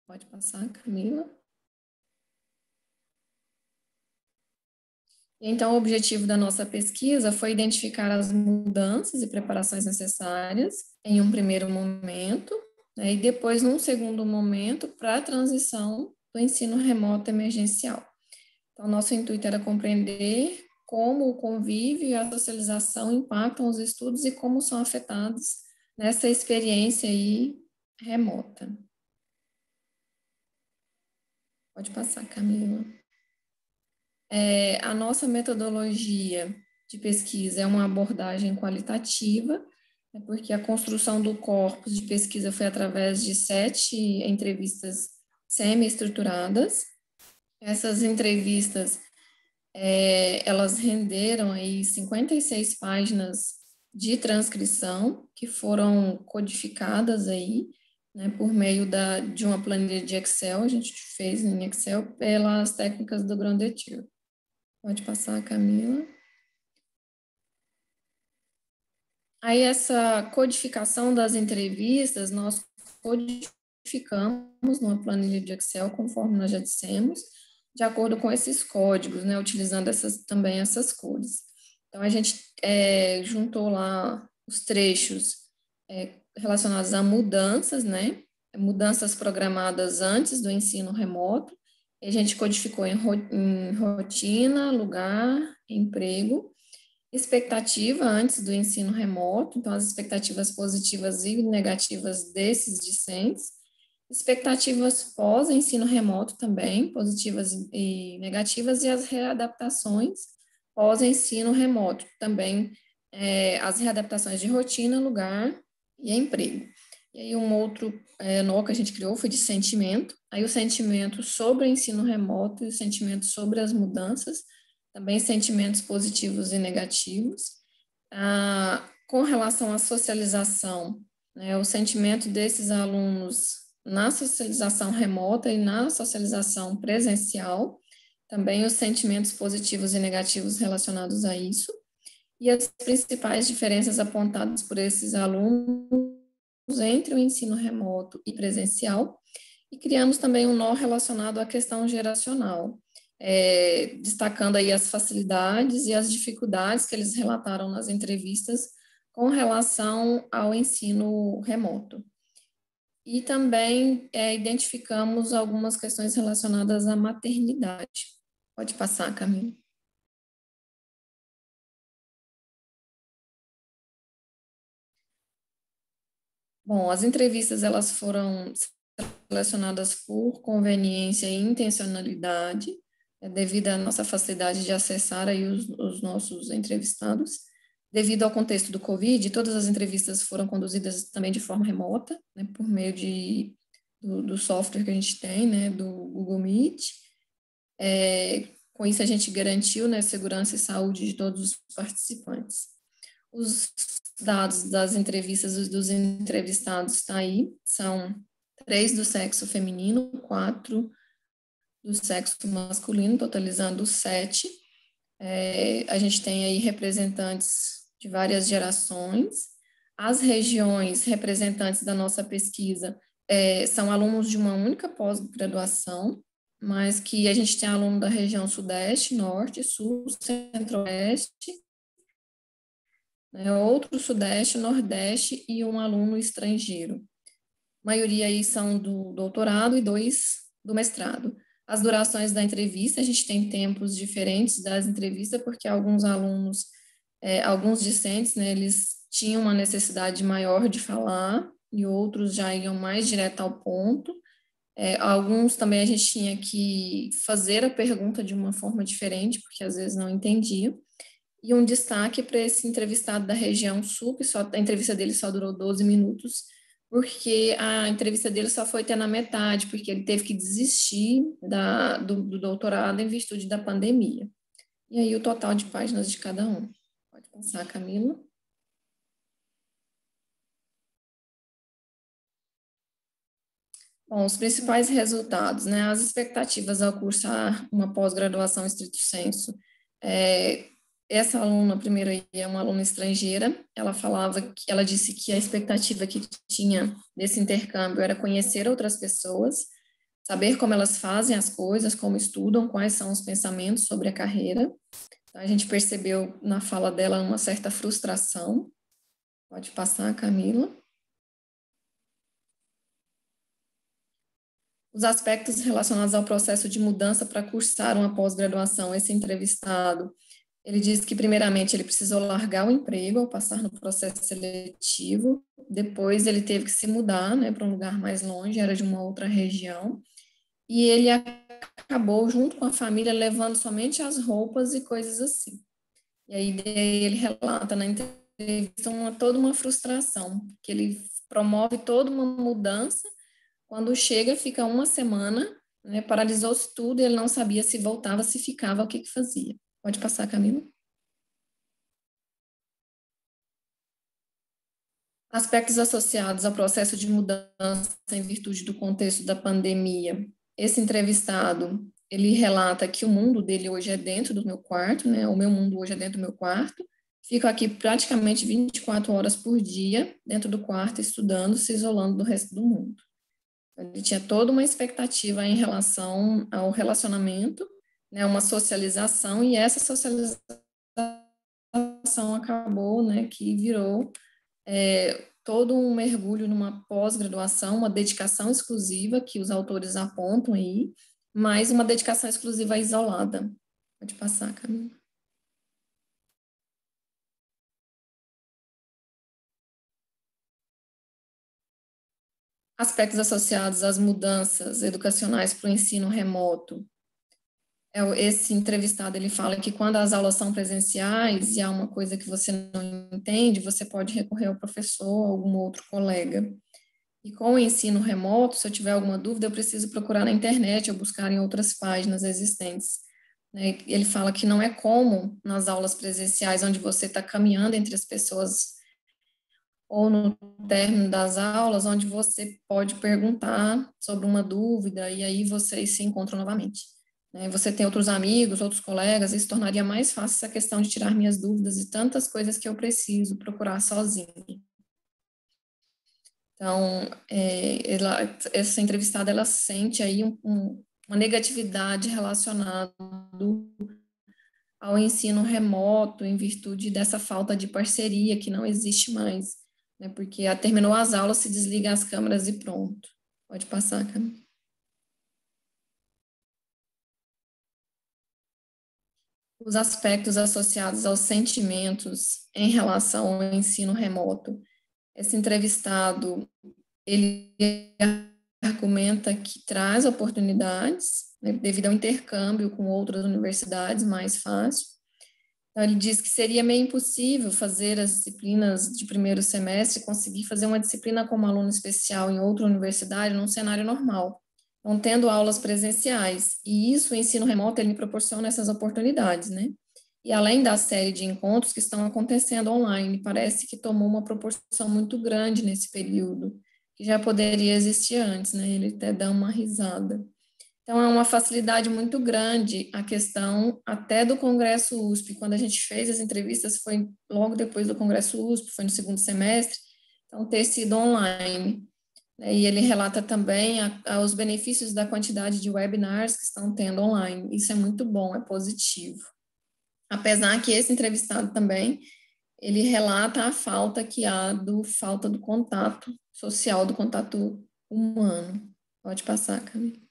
Pode passar, Camila. Então, o objetivo da nossa pesquisa foi identificar as mudanças e preparações necessárias em um primeiro momento, né, e depois, num segundo momento, para a transição do ensino remoto emergencial. Então, nosso intuito era compreender como o convívio e a socialização impactam os estudos e como são afetados nessa experiência aí remota. Pode passar, Camila. A nossa metodologia de pesquisa é uma abordagem qualitativa, né, porque a construção do corpus de pesquisa foi através de 7 entrevistas semi-estruturadas. Essas entrevistas, elas renderam aí 56 páginas de transcrição, que foram codificadas aí, né, por meio de uma planilha de Excel, a gente fez em Excel pelas técnicas do Grandetir. Pode passar, Camila. Aí, essa codificação das entrevistas, nós codificamos numa planilha de Excel, conforme nós já dissemos, de acordo com esses códigos, né, utilizando também essas cores. Então, a gente juntou lá os trechos relacionados a mudanças, né, mudanças programadas antes do ensino remoto. A gente codificou em rotina, lugar, emprego, expectativa antes do ensino remoto, então as expectativas positivas e negativas desses discentes, expectativas pós-ensino remoto também, positivas e negativas, e as readaptações pós-ensino remoto, também as readaptações de rotina, lugar e emprego. E aí um outro nó que a gente criou foi de sentimento, aí o sentimento sobre o ensino remoto e o sentimento sobre as mudanças, também sentimentos positivos e negativos. Com relação à socialização, né, o sentimento desses alunos na socialização remota e na socialização presencial, também os sentimentos positivos e negativos relacionados a isso, e as principais diferenças apontadas por esses alunos entre o ensino remoto e presencial, e criamos também um nó relacionado à questão geracional, destacando aí as facilidades e as dificuldades que eles relataram nas entrevistas com relação ao ensino remoto. E também identificamos algumas questões relacionadas à maternidade. Pode passar, Camila. Bom, as entrevistas elas foram selecionadas por conveniência e intencionalidade, devido à nossa facilidade de acessar aí os nossos entrevistados. Devido ao contexto do Covid, todas as entrevistas foram conduzidas também de forma remota, né, por meio do software que a gente tem, né, do Google Meet. Com isso, a gente garantiu, né, segurança e saúde de todos os participantes. Os dados das entrevistas dos entrevistados está aí, são 3 do sexo feminino, 4 do sexo masculino, totalizando 7. A gente tem aí representantes de várias gerações. As regiões representantes da nossa pesquisa são alunos de uma única pós-graduação, mas que a gente tem aluno da região Sudeste, Norte, Sul, Centro-Oeste, outro Sudeste, Nordeste e um aluno estrangeiro. A maioria aí são do doutorado e 2 do mestrado. As durações da entrevista, a gente tem tempos diferentes das entrevistas, porque alguns alunos, alguns discentes, né, eles tinham uma necessidade maior de falar, e outros já iam mais direto ao ponto. Alguns também a gente tinha que fazer a pergunta de uma forma diferente, porque às vezes não entendia. E um destaque para esse entrevistado da região sul, que a entrevista dele só durou 12 minutos, porque a entrevista dele só foi até na metade, porque ele teve que desistir do doutorado em virtude da pandemia. E aí o total de páginas de cada um. Pode passar, Camila. Bom, os principais resultados, né? As expectativas ao cursar uma pós-graduação estricto sensu. Essa aluna, primeiro, é uma aluna estrangeira. Ela disse que a expectativa que tinha desse intercâmbio era conhecer outras pessoas, saber como elas fazem as coisas, como estudam, quais são os pensamentos sobre a carreira. Então, a gente percebeu na fala dela uma certa frustração. Pode passar, Camila. Os aspectos relacionados ao processo de mudança para cursar uma pós-graduação. Esse entrevistado, ele disse que, primeiramente, ele precisou largar o emprego ao passar no processo seletivo. Depois, ele teve que se mudar, né, para um lugar mais longe, era de uma outra região. E ele acabou, junto com a família, levando somente as roupas e coisas assim. E aí ele relata na entrevista toda uma frustração, que ele promove toda uma mudança. Quando chega, fica uma semana, né, paralisou-se tudo, e ele não sabia se voltava, se ficava, o que fazia. Pode passar, Camila. Aspectos associados ao processo de mudança em virtude do contexto da pandemia. Esse entrevistado, ele relata que o mundo dele hoje é dentro do meu quarto, né, o meu mundo hoje é dentro do meu quarto, fico aqui praticamente 24 horas por dia, dentro do quarto, estudando, se isolando do resto do mundo. Ele tinha toda uma expectativa em relação ao relacionamento, né, uma socialização, e essa socialização acabou, né, que virou todo um mergulho numa pós-graduação, uma dedicação exclusiva, que os autores apontam aí, mas uma dedicação exclusiva isolada. Pode passar, Camila. Aspectos associados às mudanças educacionais para o ensino remoto. Esse entrevistado, ele fala que quando as aulas são presenciais e há uma coisa que você não entende, você pode recorrer ao professor ou algum outro colega. E com o ensino remoto, se eu tiver alguma dúvida, eu preciso procurar na internet ou buscar em outras páginas existentes. Ele fala que não é como nas aulas presenciais, onde você está caminhando entre as pessoas, ou no término das aulas, onde você pode perguntar sobre uma dúvida e aí vocês se encontram novamente. Você tem outros amigos, outros colegas, isso tornaria mais fácil essa questão de tirar minhas dúvidas e tantas coisas que eu preciso procurar sozinha. Então, essa entrevistada, ela sente aí uma negatividade relacionada ao ensino remoto em virtude dessa falta de parceria que não existe mais, né? Porque terminou as aulas, se desliga as câmeras e pronto. Pode passar, Camila. Os aspectos associados aos sentimentos em relação ao ensino remoto. Esse entrevistado, ele argumenta que traz oportunidades, né, devido ao intercâmbio com outras universidades, mais fácil. Então, ele diz que seria meio impossível fazer as disciplinas de primeiro semestre, conseguir fazer uma disciplina como aluno especial em outra universidade, num cenário normal, não tendo aulas presenciais. E isso, o ensino remoto, ele me proporciona essas oportunidades, né? E além da série de encontros que estão acontecendo online, parece que tomou uma proporção muito grande nesse período, que já poderia existir antes, né? Ele até dá uma risada. Então, é uma facilidade muito grande a questão até do Congresso USP. Quando a gente fez as entrevistas, foi logo depois do Congresso USP, foi no segundo semestre, então ter sido online. E ele relata também os benefícios da quantidade de webinars que estão tendo online. Isso é muito bom, é positivo. Apesar que esse entrevistado também, ele relata a falta que há falta do contato social, do contato humano. Pode passar, Camila.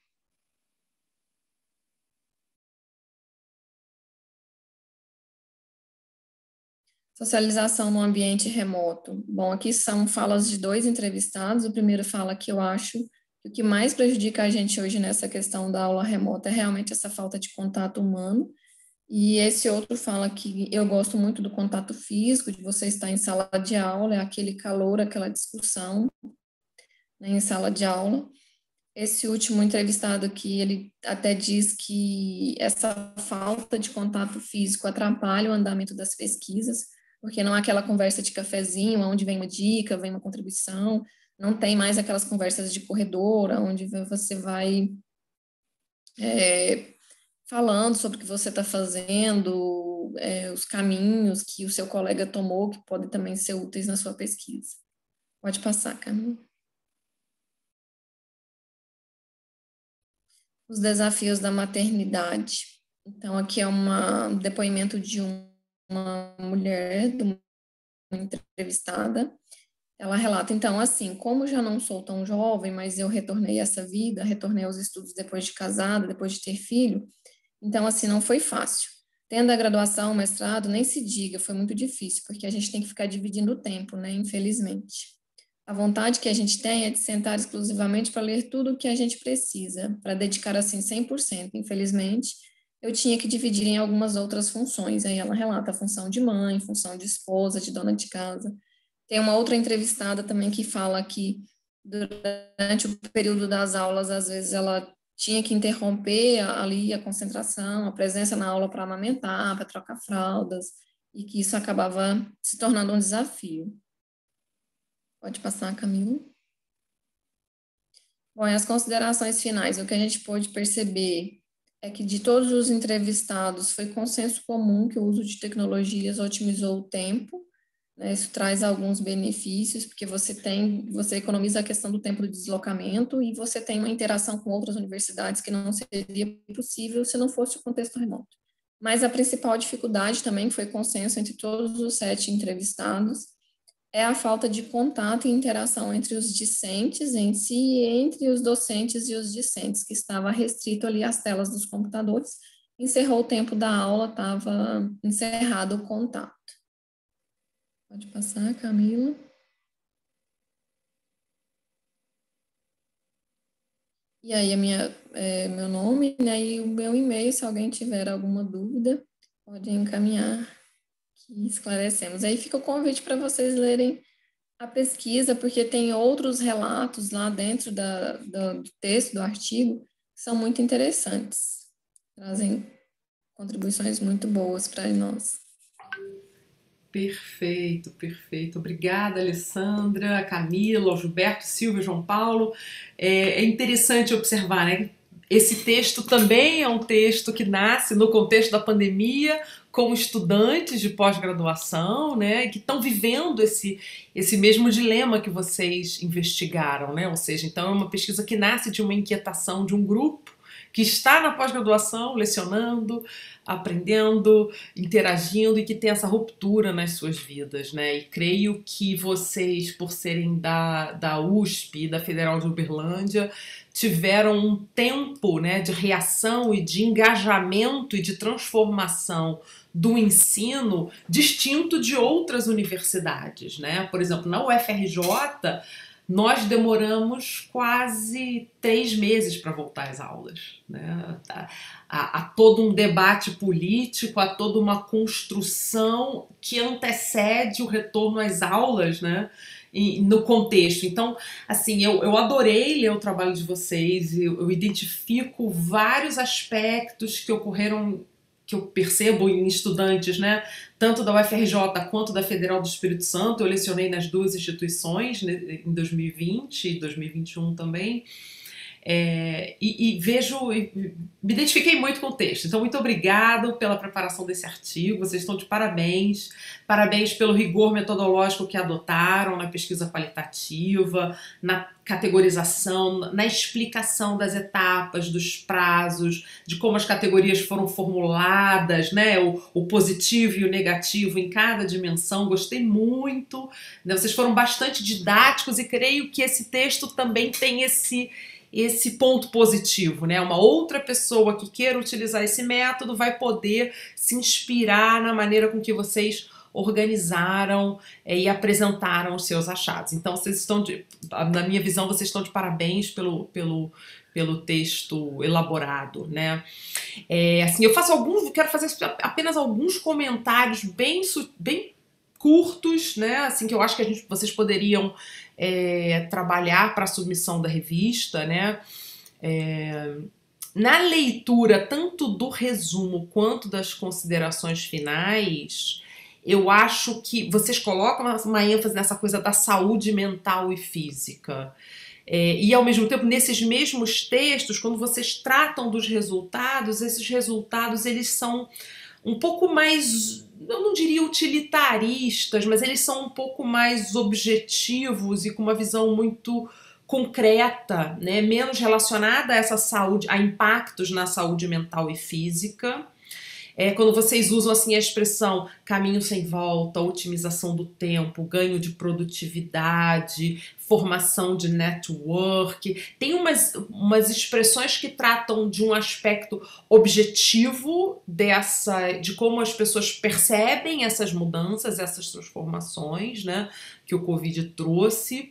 Socialização no ambiente remoto. Bom, aqui são falas de dois entrevistados. O primeiro fala que eu acho que o que mais prejudica a gente hoje nessa questão da aula remota é realmente essa falta de contato humano. E esse outro fala que eu gosto muito do contato físico, de você estar em sala de aula, é aquele calor, aquela discussão, né, em sala de aula. Esse último entrevistado aqui, ele até diz que essa falta de contato físico atrapalha o andamento das pesquisas, porque não há aquela conversa de cafezinho, onde vem uma dica, vem uma contribuição, não tem mais aquelas conversas de corredor, onde você vai falando sobre o que você está fazendo, os caminhos que o seu colega tomou, que podem também ser úteis na sua pesquisa. Pode passar, Camila. Os desafios da maternidade. Então, aqui é um depoimento de uma mulher, de uma entrevistada. Ela relata, então, assim, como já não sou tão jovem, mas eu retornei a essa vida, retornei aos estudos depois de casada, depois de ter filho, então, assim, não foi fácil. Tendo a graduação, o mestrado, nem se diga, foi muito difícil, porque a gente tem que ficar dividindo o tempo, né, infelizmente. A vontade que a gente tem é de sentar exclusivamente para ler tudo o que a gente precisa, para dedicar assim 100%. Infelizmente, eu tinha que dividir em algumas outras funções. Aí ela relata a função de mãe, função de esposa, de dona de casa. Tem uma outra entrevistada também que fala que durante o período das aulas, às vezes ela tinha que interromper ali a concentração, a presença na aula para amamentar, para trocar fraldas, e que isso acabava se tornando um desafio. Pode passar, Camila. Bom, e as considerações finais, o que a gente pôde perceber é que de todos os entrevistados foi consenso comum que o uso de tecnologias otimizou o tempo, né? Isso traz alguns benefícios, porque você economiza a questão do tempo de deslocamento e você tem uma interação com outras universidades que não seria possível se não fosse o contexto remoto. Mas a principal dificuldade também foi consenso entre todos os 7 entrevistados, é a falta de contato e interação entre os discentes em si e entre os docentes e os discentes, que estava restrito ali às telas dos computadores. Encerrou o tempo da aula, estava encerrado o contato. Pode passar, Camila. E aí, meu nome, né, e o meu e-mail, se alguém tiver alguma dúvida, pode encaminhar, que esclarecemos. Aí fica o convite para vocês lerem a pesquisa, porque tem outros relatos lá dentro do texto, do artigo, que são muito interessantes, trazem contribuições muito boas para nós. Perfeito, perfeito. Obrigada, Alessandra, Camila, Gilberto, Silvia, João Paulo. É interessante observar, né? Esse texto também é um texto que nasce no contexto da pandemia, com estudantes de pós-graduação, né, que estão vivendo esse mesmo dilema que vocês investigaram, né? Ou seja, então é uma pesquisa que nasce de uma inquietação de um grupo que está na pós-graduação, lecionando, aprendendo, interagindo e que tem essa ruptura nas suas vidas, né? E creio que vocês, por serem da USP e da Federal de Uberlândia, tiveram um tempo, né, de reação e de engajamento e de transformação do ensino distinto de outras universidades, né? Por exemplo, na UFRJ, nós demoramos quase 3 meses para voltar às aulas, né? Há todo um debate político, há toda uma construção que antecede o retorno às aulas, né? No contexto. Então, assim, eu adorei ler o trabalho de vocês, eu identifico vários aspectos que ocorreram, que eu percebo em estudantes, né, tanto da UFRJ quanto da Federal do Espírito Santo. Eu lecionei nas 2 instituições, né, em 2020 e 2021 também. Me identifiquei muito com o texto. Então, muito obrigado pela preparação desse artigo. Vocês estão de parabéns. Parabéns pelo rigor metodológico que adotaram na pesquisa qualitativa, na categorização, na explicação das etapas, dos prazos, de como as categorias foram formuladas, né? O positivo e o negativo em cada dimensão. Gostei muito, né? Vocês foram bastante didáticos e creio que esse texto também tem esse ponto positivo, né? Uma outra pessoa que queira utilizar esse método vai poder se inspirar na maneira com que vocês organizaram e apresentaram os seus achados. Então, vocês estão na minha visão, vocês estão de parabéns pelo texto elaborado, né? Assim, quero fazer apenas alguns comentários bem curtos, né? Assim, que eu acho que vocês poderiam trabalhar para a submissão da revista, né? Na leitura tanto do resumo quanto das considerações finais, eu acho que vocês colocam uma ênfase nessa coisa da saúde mental e física. E, ao mesmo tempo, nesses mesmos textos, quando vocês tratam dos resultados, esses resultados eles são um pouco mais, eu não diria utilitaristas, mas eles são um pouco mais objetivos e com uma visão muito concreta, né? Menos relacionada a essa saúde, a impactos na saúde mental e física. Quando vocês usam assim a expressão caminho sem volta, otimização do tempo, ganho de produtividade, formação de network, tem umas expressões que tratam de um aspecto objetivo de como as pessoas percebem essas mudanças, essas transformações, né, que o Covid trouxe,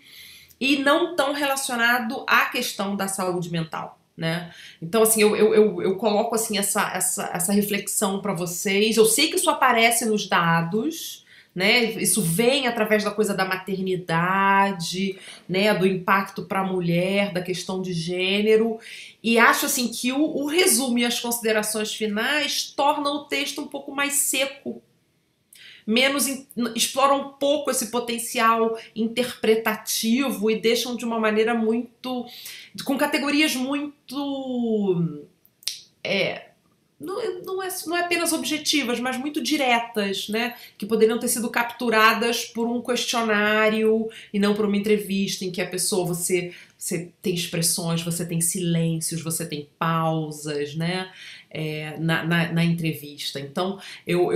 e não tão relacionado à questão da saúde mental. Né? Então, assim, eu coloco assim, essa reflexão para vocês. Eu sei que isso aparece nos dados, né? Isso vem através da coisa da maternidade, né? Do impacto para a mulher, da questão de gênero, e acho assim que o resumo e as considerações finais tornam o texto um pouco mais seco, exploram um pouco esse potencial interpretativo e deixam de uma maneira com categorias muito não é apenas objetivas, mas muito diretas, né? Que poderiam ter sido capturadas por um questionário e não por uma entrevista em que a pessoa, você tem expressões, você tem silêncios, você tem pausas, né? Na entrevista. Então, eu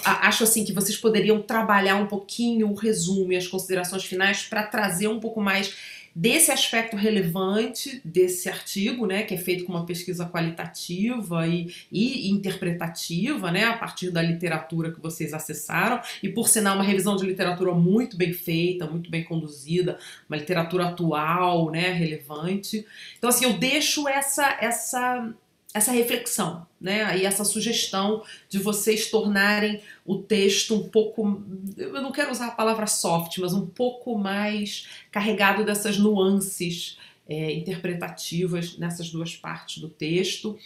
acho assim que vocês poderiam trabalhar um pouquinho o resumo e as considerações finais para trazer um pouco mais desse aspecto relevante desse artigo, né, que é feito com uma pesquisa qualitativa e interpretativa, né, a partir da literatura que vocês acessaram, e por sinal uma revisão de literatura muito bem feita, muito bem conduzida, uma literatura atual, né, relevante. Então, assim, eu deixo essa reflexão, né, e essa sugestão de vocês tornarem o texto um pouco, eu não quero usar a palavra soft, mas um pouco mais carregado dessas nuances interpretativas nessas duas partes do texto.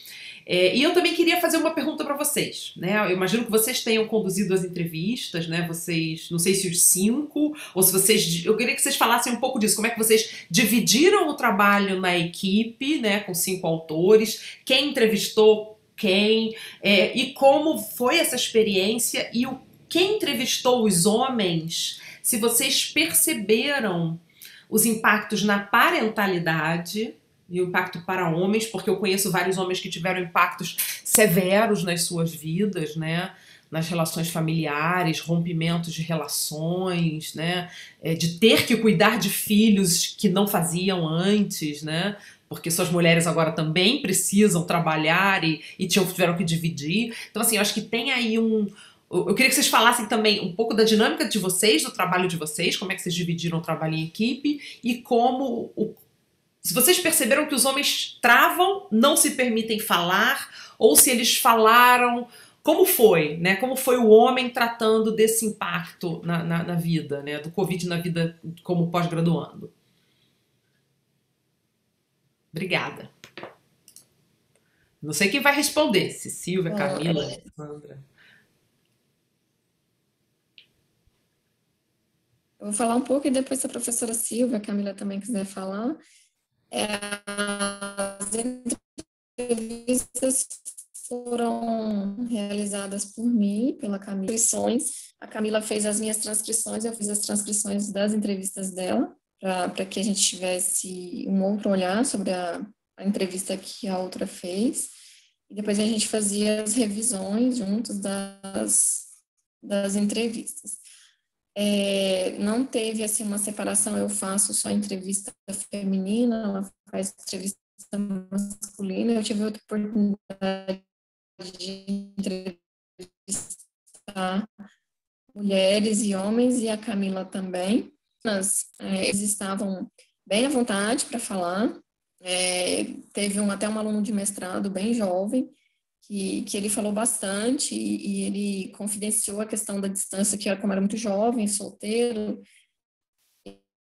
E eu também queria fazer uma pergunta para vocês, né? Eu imagino que vocês tenham conduzido as entrevistas, né? Vocês, não sei se os 5, ou se vocês... Eu queria que vocês falassem um pouco disso. Como é que vocês dividiram o trabalho na equipe, né? Com 5 autores, quem entrevistou quem, e como foi essa experiência, e quem entrevistou os homens, se vocês perceberam os impactos na parentalidade e o impacto para homens, porque eu conheço vários homens que tiveram impactos severos nas suas vidas, né? Nas relações familiares, rompimentos de relações, né? De ter que cuidar de filhos que não faziam antes, né? Porque suas mulheres agora também precisam trabalhar e tiveram que dividir. Então, assim, eu acho que tem aí eu queria que vocês falassem também um pouco da dinâmica de vocês, do trabalho de vocês, como é que vocês dividiram o trabalho em equipe e como... Se vocês perceberam que os homens travam, não se permitem falar, ou se eles falaram, como foi, né? Como foi o homem tratando desse impacto na vida, né? Do Covid na vida como pós-graduando. Obrigada. Não sei quem vai responder, se Silvia, Camila, Alessandra. Eu vou falar um pouco e depois, se a professora Silvia, a Camila também quiser falar. As entrevistas foram realizadas por mim, pela Camila. A Camila fez as minhas transcrições, eu fiz as transcrições das entrevistas dela, para que a gente tivesse um outro olhar sobre a entrevista que a outra fez. E depois a gente fazia as revisões juntos das entrevistas. Não teve assim uma separação, eu faço só entrevista feminina, ela faz entrevista masculina. Eu tive outra oportunidade de entrevistar mulheres e homens, e a Camila também. Eles estavam bem à vontade para falar. Teve até um aluno de mestrado bem jovem, que ele falou bastante e ele confidenciou a questão da distância, que era como era muito jovem, solteiro,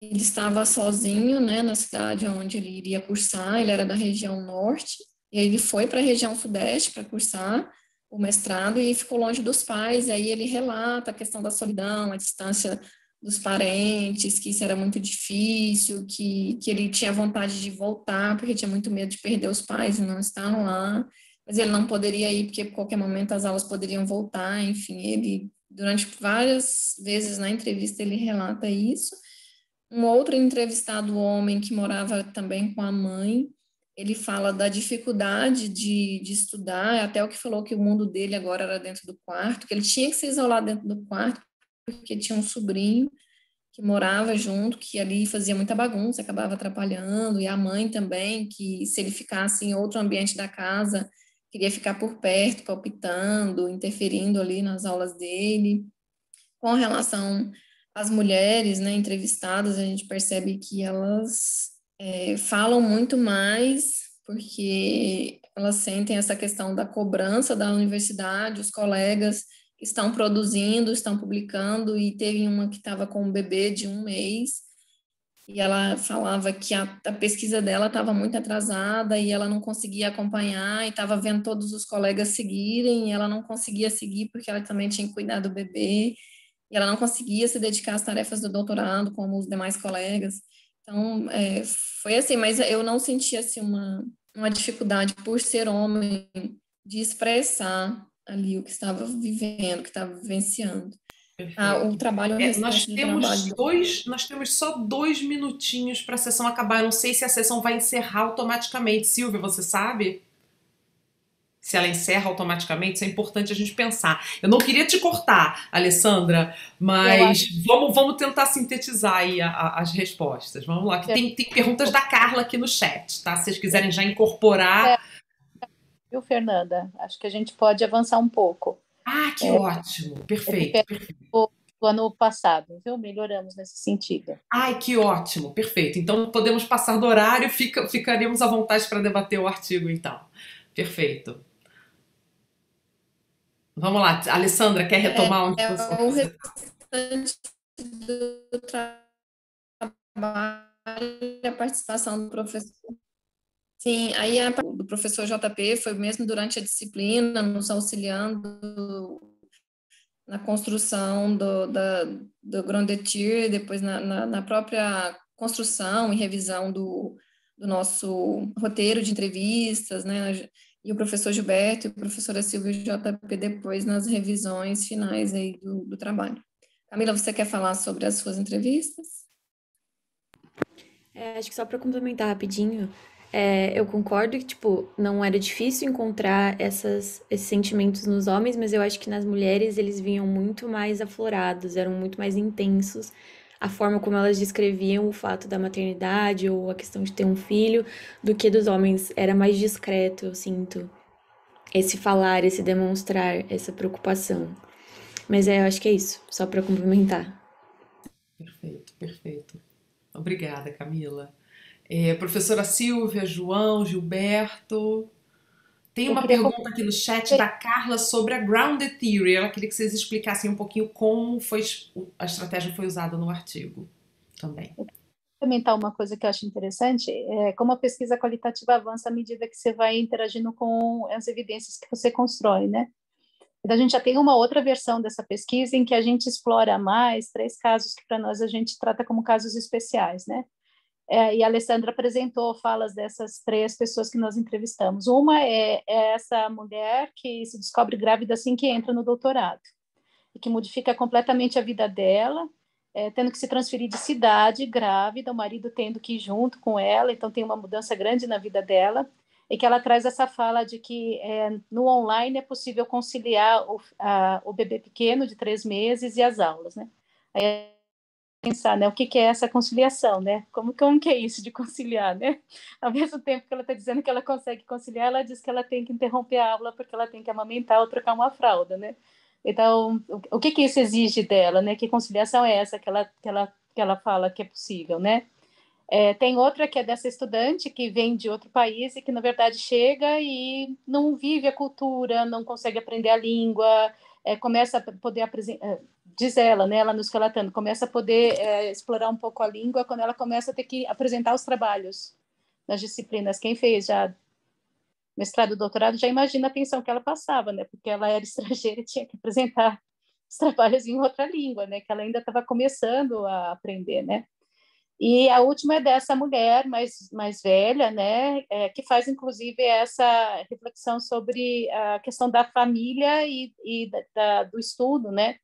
ele estava sozinho, né, na cidade onde ele iria cursar, ele era da região norte, e aí ele foi para a região sudeste para cursar o mestrado e ficou longe dos pais, e aí ele relata a questão da solidão, a distância dos parentes, que isso era muito difícil, que ele tinha vontade de voltar, porque tinha muito medo de perder os pais e não estar lá, mas ele não poderia ir, porque a qualquer momento as aulas poderiam voltar, enfim, ele, durante várias vezes na entrevista, ele relata isso. Um outro entrevistado homem que morava também com a mãe, ele fala da dificuldade de estudar, até o que falou que o mundo dele agora era dentro do quarto, que ele tinha que se isolar dentro do quarto, porque tinha um sobrinho que morava junto, que ali fazia muita bagunça, acabava atrapalhando, e a mãe também, que se ele ficasse em outro ambiente da casa, queria ficar por perto, palpitando, interferindo ali nas aulas dele. Com relação às mulheres, né, entrevistadas, a gente percebe que elas falam muito mais porque elas sentem essa questão da cobrança da universidade, os colegas estão produzindo, estão publicando, e teve uma que estava com um bebê de 1 mês, e ela falava que a pesquisa dela estava muito atrasada e ela não conseguia acompanhar, e estava vendo todos os colegas seguirem, e ela não conseguia seguir porque ela também tinha que cuidar do bebê, e ela não conseguia se dedicar às tarefas do doutorado como os demais colegas. Então, foi assim, mas eu não senti assim, uma dificuldade por ser homem de expressar ali o que estava vivendo, o que estava vivenciando. O Perfeito. trabalho, o Nós restante do temos trabalho. nós temos só 2 minutinhos para a sessão acabar. Eu não sei se a sessão vai encerrar automaticamente. Silvia, você sabe? Se ela encerra automaticamente, isso é importante a gente pensar. Eu não queria te cortar, Alessandra, Eu mas acho vamos tentar sintetizar aí as respostas. Vamos lá, que que tem perguntas da Carla aqui no chat, tá? Se vocês quiserem já é, incorporar. viu, Fernanda? Acho que a gente pode avançar um pouco. Ah, que ótimo! É Perfeito, diferente perfeito. do ano passado, viu? Melhoramos nesse sentido. Ai, que ótimo, perfeito. Então podemos passar do horário, ficaríamos à vontade para debater o artigo, então. Perfeito. Vamos lá, Alessandra, quer retomar onde O você... restante do trabalho, a participação do professor. Sim, aí do professor JP foi mesmo durante a disciplina, nos auxiliando na construção do Grand Tir, depois na própria construção e revisão do nosso roteiro de entrevistas, né? E o professor Gilberto e a professora Silvia JP depois nas revisões finais aí do trabalho. Camila, você quer falar sobre as suas entrevistas? Acho que só para complementar rapidinho, eu concordo que, tipo, não era difícil encontrar esses sentimentos nos homens, mas eu acho que nas mulheres eles vinham muito mais aflorados, eram muito mais intensos. A forma como elas descreviam o fato da maternidade ou a questão de ter um filho, do que dos homens. Era mais discreto, eu sinto. Esse falar, esse demonstrar, essa preocupação. Mas eu acho que é isso, só para complementar. Perfeito, perfeito. Obrigada, Camila. Professora Silvia, João, Gilberto. Tem Eu uma queria pergunta aqui no chat da Carla sobre a Grounded Theory. Ela queria que vocês explicassem um pouquinho como a estratégia foi usada no artigo também. comentar uma coisa que eu acho interessante, como a pesquisa qualitativa avança à medida que você vai interagindo com as evidências que você constrói, né? Então, a gente já tem uma outra versão dessa pesquisa em que a gente explora mais 3 casos que, para nós, a gente trata como casos especiais, né? E a Alessandra apresentou falas dessas 3 pessoas que nós entrevistamos. Uma é essa mulher que se descobre grávida assim que entra no doutorado, e que modifica completamente a vida dela, tendo que se transferir de cidade, grávida, o marido tendo que ir junto com ela, então tem uma mudança grande na vida dela, e que ela traz essa fala de que no online é possível conciliar o bebê pequeno de 3 meses e as aulas, né? Aí pensar, né, o que é essa conciliação, né? Como que é isso de conciliar, né? Ao mesmo tempo que ela está dizendo que ela consegue conciliar, ela diz que ela tem que interromper a aula porque ela tem que amamentar ou trocar uma fralda, né? Então, o que isso exige dela, né? Que conciliação é essa que ela fala que é possível, né? Tem outra que é dessa estudante que vem de outro país e que, na verdade, chega e não vive a cultura, não consegue aprender a língua, começa a poder apresentar, diz ela, né, ela nos relatando, começa a poder explorar um pouco a língua quando ela começa a ter que apresentar os trabalhos nas disciplinas. Quem fez já mestrado, doutorado, já imagina a tensão que ela passava, né, porque ela era estrangeira e tinha que apresentar os trabalhos em outra língua, né, que ela ainda estava começando a aprender, né. E a última é dessa mulher mais velha, né, que faz, inclusive, essa reflexão sobre a questão da família e do estudo, né.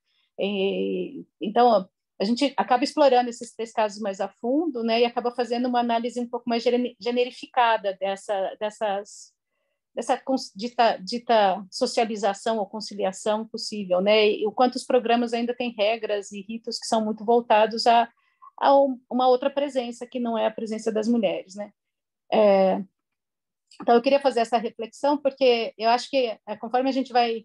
Então, a gente acaba explorando esses 3 casos mais a fundo, né, e acaba fazendo uma análise um pouco mais generificada dessa dita socialização ou conciliação possível, né, e o quanto os programas ainda têm regras e ritos que são muito voltados a uma outra presença que não é a presença das mulheres, né? Então, eu queria fazer essa reflexão porque eu acho que conforme a gente vai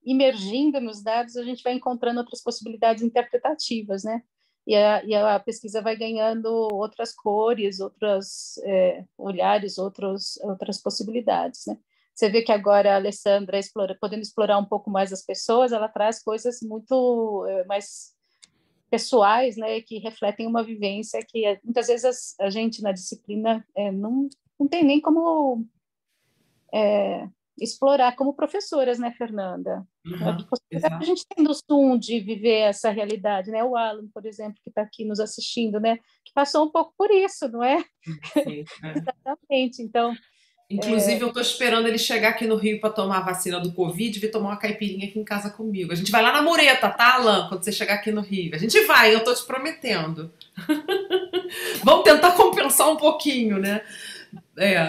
imergindo nos dados, a gente vai encontrando outras possibilidades interpretativas, né? E a pesquisa vai ganhando outras cores, outros olhares, outras possibilidades, né? Você vê que agora a Alessandra, podendo explorar um pouco mais as pessoas, ela traz coisas muito mais pessoais, né, que refletem uma vivência que muitas vezes a gente na disciplina não tem nem como explorar como professoras, né, Fernanda? A gente tem noção de viver essa realidade, né? O Alan, por exemplo, que está aqui nos assistindo, né, que passou um pouco por isso, não é? Sim, Exatamente. Então, inclusive, eu estou esperando ele chegar aqui no Rio para tomar a vacina do Covid e vir tomar uma caipirinha aqui em casa comigo. A gente vai lá na Mureta, tá, Alan? Quando você chegar aqui no Rio. A gente vai, eu estou te prometendo. Vamos tentar compensar um pouquinho, né?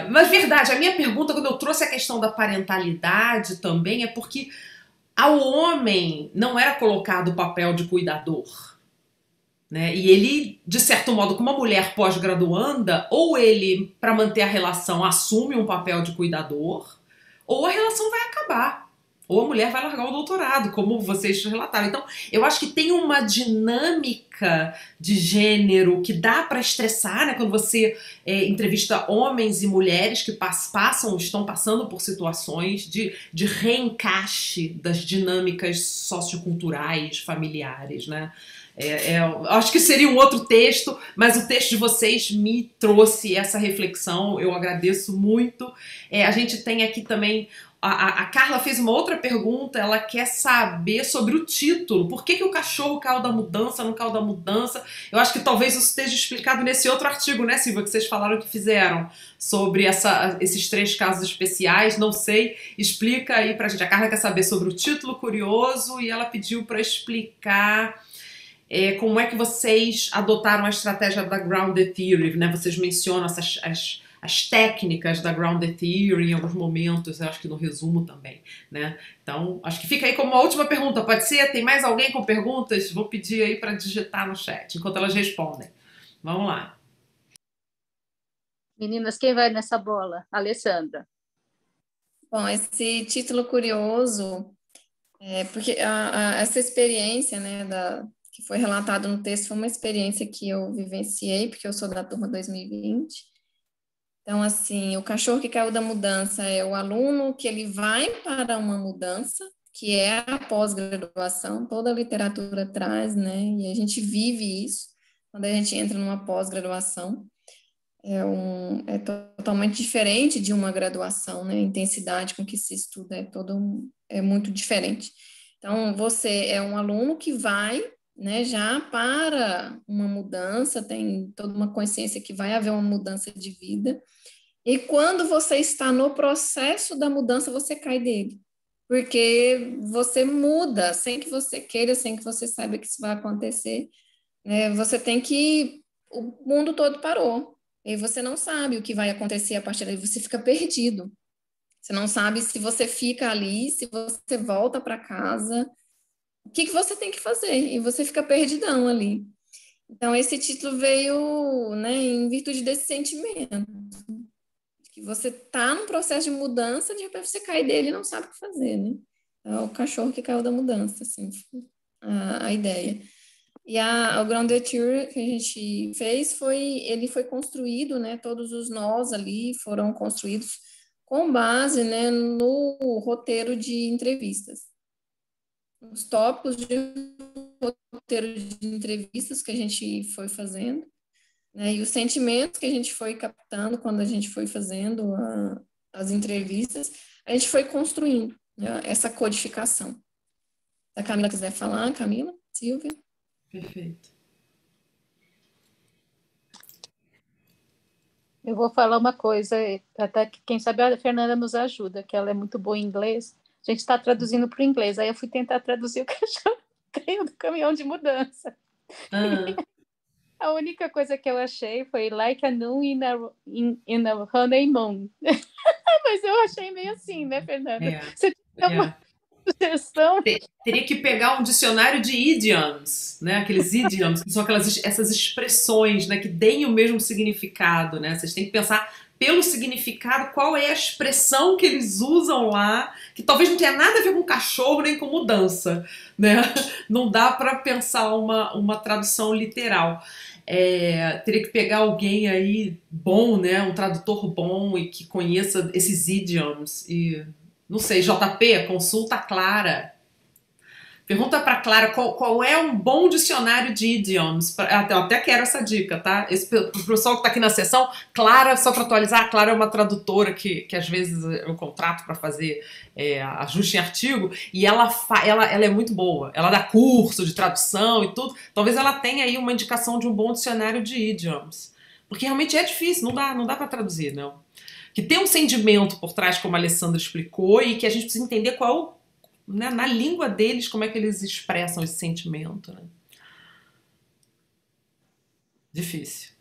Mas verdade, a minha pergunta, quando eu trouxe a questão da parentalidade também, é porque ao homem não era colocado o papel de cuidador. Né? E ele, de certo modo, como uma mulher pós-graduanda, ou ele, para manter a relação, assume um papel de cuidador, ou a relação vai acabar. Ou a mulher vai largar o doutorado, como vocês relataram. Então, eu acho que tem uma dinâmica de gênero que dá para estressar, né? Quando você entrevista homens e mulheres que estão passando por situações de reencaixe das dinâmicas socioculturais, familiares, né? Acho que seria um outro texto, mas o texto de vocês me trouxe essa reflexão, eu agradeço muito. A gente tem aqui também, a Carla fez uma outra pergunta, ela quer saber sobre o título, por que o cachorro caiu da mudança, não caiu da mudança. Eu acho que talvez isso esteja explicado nesse outro artigo, né, Silvia, que vocês falaram que fizeram sobre esses 3 casos especiais, não sei, explica aí pra gente. A Carla quer saber sobre o título curioso e ela pediu para explicar como é que vocês adotaram a estratégia da Grounded Theory, né? Vocês mencionam as técnicas da Grounded Theory em alguns momentos, eu acho que no resumo também, né? Então, acho que fica aí como uma última pergunta, pode ser? Tem mais alguém com perguntas? Vou pedir aí para digitar no chat, enquanto elas respondem. Vamos lá. Meninas, quem vai nessa bola? Alessandra. Bom, esse título curioso, porque essa experiência, né, que foi relatado no texto, foi uma experiência que eu vivenciei, porque eu sou da turma 2020. Então, assim, o cachorro que caiu da mudança é o aluno que ele vai para uma mudança, que é a pós-graduação, toda a literatura traz, né, e a gente vive isso quando a gente entra numa pós-graduação. É totalmente diferente de uma graduação, né, a intensidade com que se estuda é muito diferente. Então, você é um aluno que vai, né, já para uma mudança, tem toda uma consciência que vai haver uma mudança de vida, e quando você está no processo da mudança, você cai dele, porque você muda, sem que você queira, sem que você saiba que isso vai acontecer, né, o mundo todo parou, e você não sabe o que vai acontecer a partir daí, você fica perdido, você não sabe se você fica ali, se você volta para casa, o que você tem que fazer? E você fica perdidão ali. Então, esse título veio, né, em virtude desse sentimento. Que você está num processo de mudança, de repente você cai dele e não sabe o que fazer, né? É o cachorro que caiu da mudança, assim, a ideia. E o Grand Detour que a gente fez ele foi construído, né? Todos os nós ali foram construídos com base, né, no roteiro de entrevistas. Os tópicos de roteiro de entrevistas que a gente foi fazendo, né? E os sentimentos que a gente foi captando quando a gente foi fazendo as entrevistas, a gente foi construindo, né, essa codificação. Se a Camila quiser falar, Camila, Silvia. Perfeito. Eu vou falar uma coisa, até que quem sabe a Fernanda nos ajuda, que ela é muito boa em inglês. A gente está traduzindo para o inglês, aí eu fui tentar traduzir o cachorro caiu do caminhão de mudança. A única coisa que eu achei foi like a noon in a honeymoon. Mas eu achei meio assim, né, Fernanda? Você tinha uma sugestão? Teria que pegar um dicionário de idioms, né? Aqueles idioms, que são essas expressões, né, que deem o mesmo significado, né? Vocês têm que pensar pelo significado, qual é a expressão que eles usam lá, que talvez não tenha nada a ver com cachorro nem com mudança, né? Não dá para pensar uma tradução literal. Teria que pegar alguém aí bom, né? Um tradutor bom e que conheça esses idioms. E não sei, JP, consulta a Clara. Pergunta para Clara qual é um bom dicionário de idioms. Eu até quero essa dica, tá? Pro pessoal que está aqui na sessão, Clara, só para atualizar, a Clara é uma tradutora que às vezes eu contrato para fazer ajuste em artigo, e ela é muito boa. Ela dá curso de tradução e tudo. Talvez ela tenha aí uma indicação de um bom dicionário de idioms. Porque realmente é difícil, não dá para traduzir, não. Que tem um sentimento por trás, como a Alessandra explicou, e que a gente precisa entender qual, né, na língua deles, como é que eles expressam esse sentimento, né? Difícil.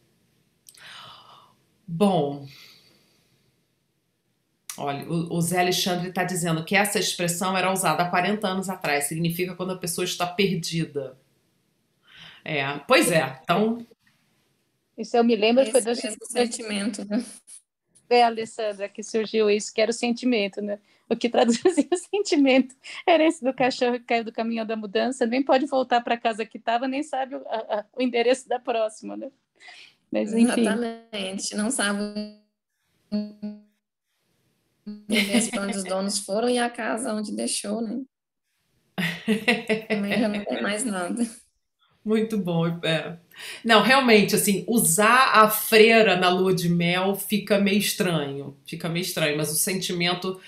Bom, olha, o Zé Alexandre está dizendo que essa expressão era usada há 40 anos atrás, significa quando a pessoa está perdida. Pois é, então... Isso eu me lembro, foi do sentimento, né? Alessandra, que surgiu isso, que era o sentimento, né? O que traduzia o sentimento era esse do cachorro que caiu do caminhão da mudança, nem pode voltar para a casa que estava, nem sabe o endereço da próxima, né? Mas, enfim. Exatamente, não sabe o endereço para onde os donos foram e a casa onde deixou, né? Também já não tem mais nada. Muito bom, Não, realmente, assim, usar a freira na lua de mel fica meio estranho, mas o sentimento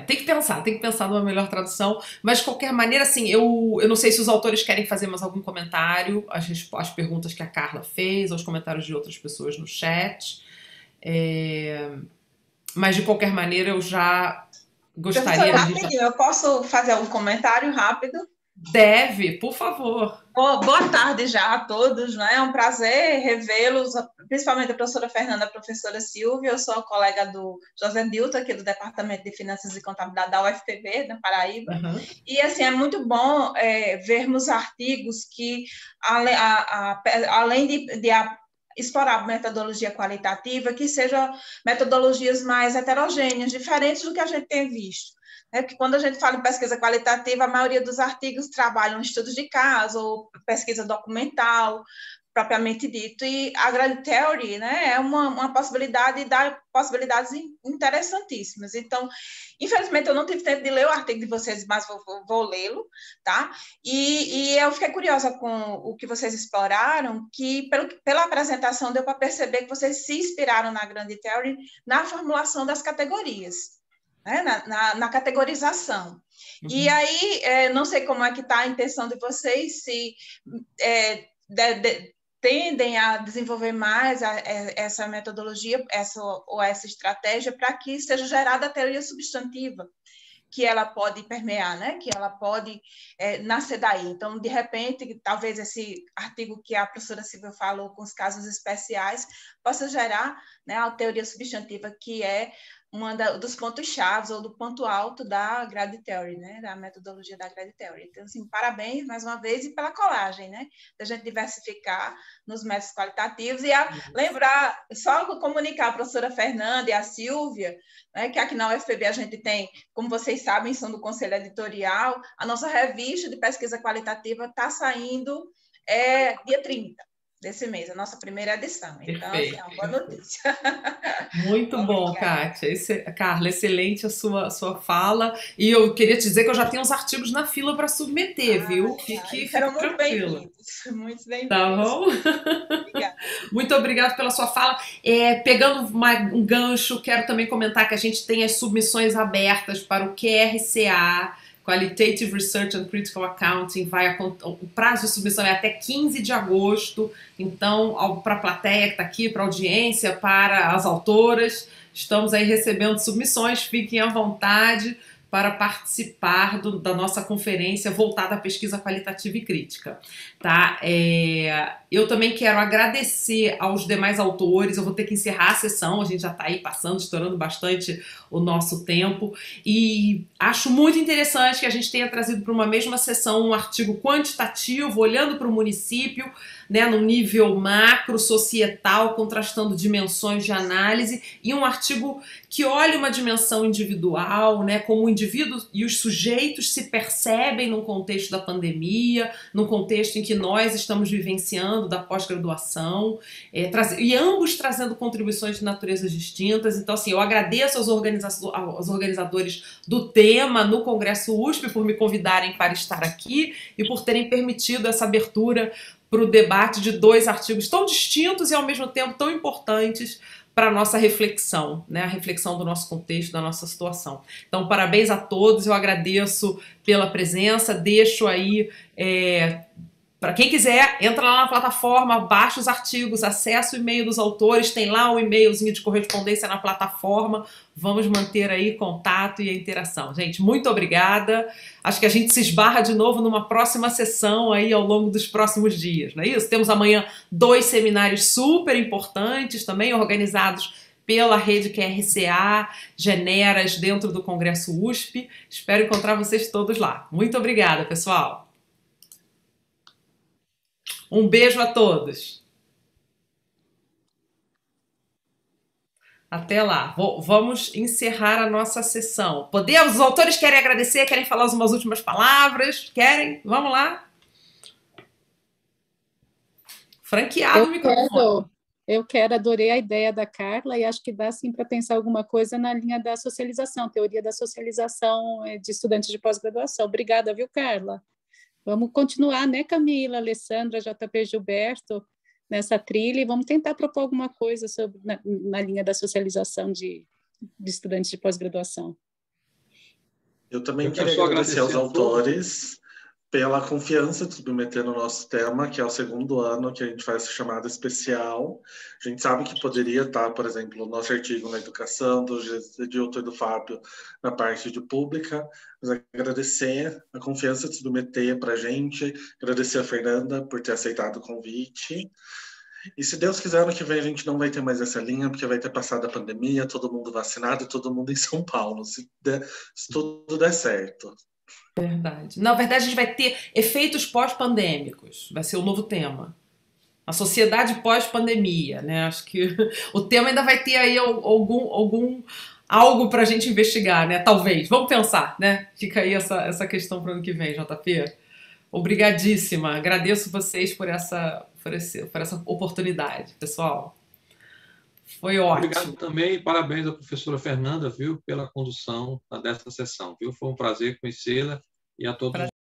tem que pensar numa melhor tradução, mas de qualquer maneira, assim, eu não sei se os autores querem fazer mais algum comentário, as perguntas que a Carla fez, os comentários de outras pessoas no chat, mas de qualquer maneira eu já gostaria... Rapidinho, eu posso fazer um comentário rápido? Deve, por favor. Boa tarde já a todos, né? É um prazer revê-los, principalmente a professora Fernanda, a professora Silvia. Eu sou a colega do José Dilton, aqui do Departamento de Finanças e Contabilidade da UFPB, na Paraíba. Uhum. E, assim, é muito bom vermos artigos que, além de explorar metodologia qualitativa, que sejam metodologias mais heterogêneas, diferentes do que a gente tem visto. Porque quando a gente fala em pesquisa qualitativa, a maioria dos artigos trabalham estudos de caso ou pesquisa documental, propriamente dito, e a Grand Theory, né, é uma possibilidade e dá possibilidades interessantíssimas. Então, infelizmente, eu não tive tempo de ler o artigo de vocês, mas vou lê-lo, tá? E eu fiquei curiosa com o que vocês exploraram, que pela apresentação deu para perceber que vocês se inspiraram na Grand Theory na formulação das categorias. Né, na categorização. Uhum. E aí, não sei como é que está a intenção de vocês, se tendem a desenvolver mais essa metodologia, essa estratégia, para que seja gerada a teoria substantiva, que ela pode permear, né? Que ela pode nascer daí. Então, de repente, talvez esse artigo que a professora Silvia falou com os casos especiais possa gerar, né, a teoria substantiva, que é dos pontos-chave ou do ponto alto da Grade Theory, né, da metodologia da Grade Theory. Então, assim, parabéns mais uma vez e pela colagem, né, da gente diversificar nos métodos qualitativos e lembrar, só comunicar a professora Fernanda e a Silvia, né, que aqui na UFPB a gente tem, como vocês sabem, são do Conselho Editorial, a nossa revista de pesquisa qualitativa está saindo dia 30 desse mês, a nossa primeira edição. Então, Perfeito, assim, é uma boa notícia. Muito bom, Kátia. Carla, excelente a sua fala. E eu queria te dizer que eu já tenho uns artigos na fila para submeter, viu? Fique muito tranquila. Muito bem-vindos. Tá bom? Obrigada. Muito obrigada pela sua fala. Pegando um gancho, quero também comentar que a gente tem as submissões abertas para o QRCA, Qualitative Research and Critical Accounting. O prazo de submissão é até 15 de agosto. Então, para a plateia que está aqui, para a audiência, para as autoras, estamos aí recebendo submissões. Fiquem à vontade para participar da nossa conferência voltada à pesquisa qualitativa e crítica. Tá? Eu também quero agradecer aos demais autores. Eu vou ter que encerrar a sessão, a gente já está aí passando, estourando bastante o nosso tempo, e acho muito interessante que a gente tenha trazido para uma mesma sessão um artigo quantitativo, olhando para o município, né, no nível macro, societal, contrastando dimensões de análise, e um artigo que olha uma dimensão individual, né, como o indivíduo e os sujeitos se percebem num contexto da pandemia, num contexto em que nós estamos vivenciando da pós-graduação, e ambos trazendo contribuições de naturezas distintas. Então, assim, eu agradeço aos organizadores do tema no Congresso USP por me convidarem para estar aqui e por terem permitido essa abertura para o debate de dois artigos tão distintos e, ao mesmo tempo, tão importantes para a nossa reflexão, né? A reflexão do nosso contexto, da nossa situação. Então, parabéns a todos, eu agradeço pela presença, deixo aí... Para quem quiser, entra lá na plataforma, baixa os artigos, acessa o e-mail dos autores, tem lá um e-mailzinho de correspondência na plataforma. Vamos manter aí contato e a interação. Gente, muito obrigada. Acho que a gente se esbarra de novo numa próxima sessão aí ao longo dos próximos dias, não é isso? Temos amanhã 2 seminários super importantes, também organizados pela rede QRCA, Generas, dentro do Congresso USP. Espero encontrar vocês todos lá. Muito obrigada, pessoal. Um beijo a todos. Até lá. Vamos encerrar a nossa sessão. Podemos? Os autores querem agradecer? Querem falar umas últimas palavras? Querem? Vamos lá? Franqueado o microfone. Eu quero, adorei a ideia da Carla e acho que dá sim para pensar alguma coisa na linha da socialização, teoria da socialização de estudantes de pós-graduação. Obrigada, viu, Carla? Vamos continuar, né, Camila, Alessandra, JP Gilberto, nessa trilha, e vamos tentar propor alguma coisa sobre, na linha da socialização de estudantes de pós-graduação. Eu também queria agradecer aos autores pela confiança de submeter no nosso tema, que é o 2º ano que a gente faz essa chamada especial. A gente sabe que poderia estar, por exemplo, o nosso artigo na educação, do Gilton e do Fábio, na parte de pública, mas agradecer a confiança de submeter para a gente, agradecer a Fernanda por ter aceitado o convite. E se Deus quiser, ano que vem a gente não vai ter mais essa linha, porque vai ter passado a pandemia, todo mundo vacinado e todo mundo em São Paulo, se tudo der certo. Verdade. Na verdade, a gente vai ter efeitos pós-pandêmicos. Vai ser o novo tema. A sociedade pós-pandemia, né? Acho que o tema ainda vai ter aí algo para a gente investigar, né? Talvez. Vamos pensar, né? Fica aí essa questão para o ano que vem, JP. Obrigadíssima. Agradeço vocês por essa oportunidade, pessoal. Foi ótimo. Obrigado também, parabéns à professora Fernanda, viu, pela condução dessa sessão, viu? Foi um prazer conhecê-la e a todos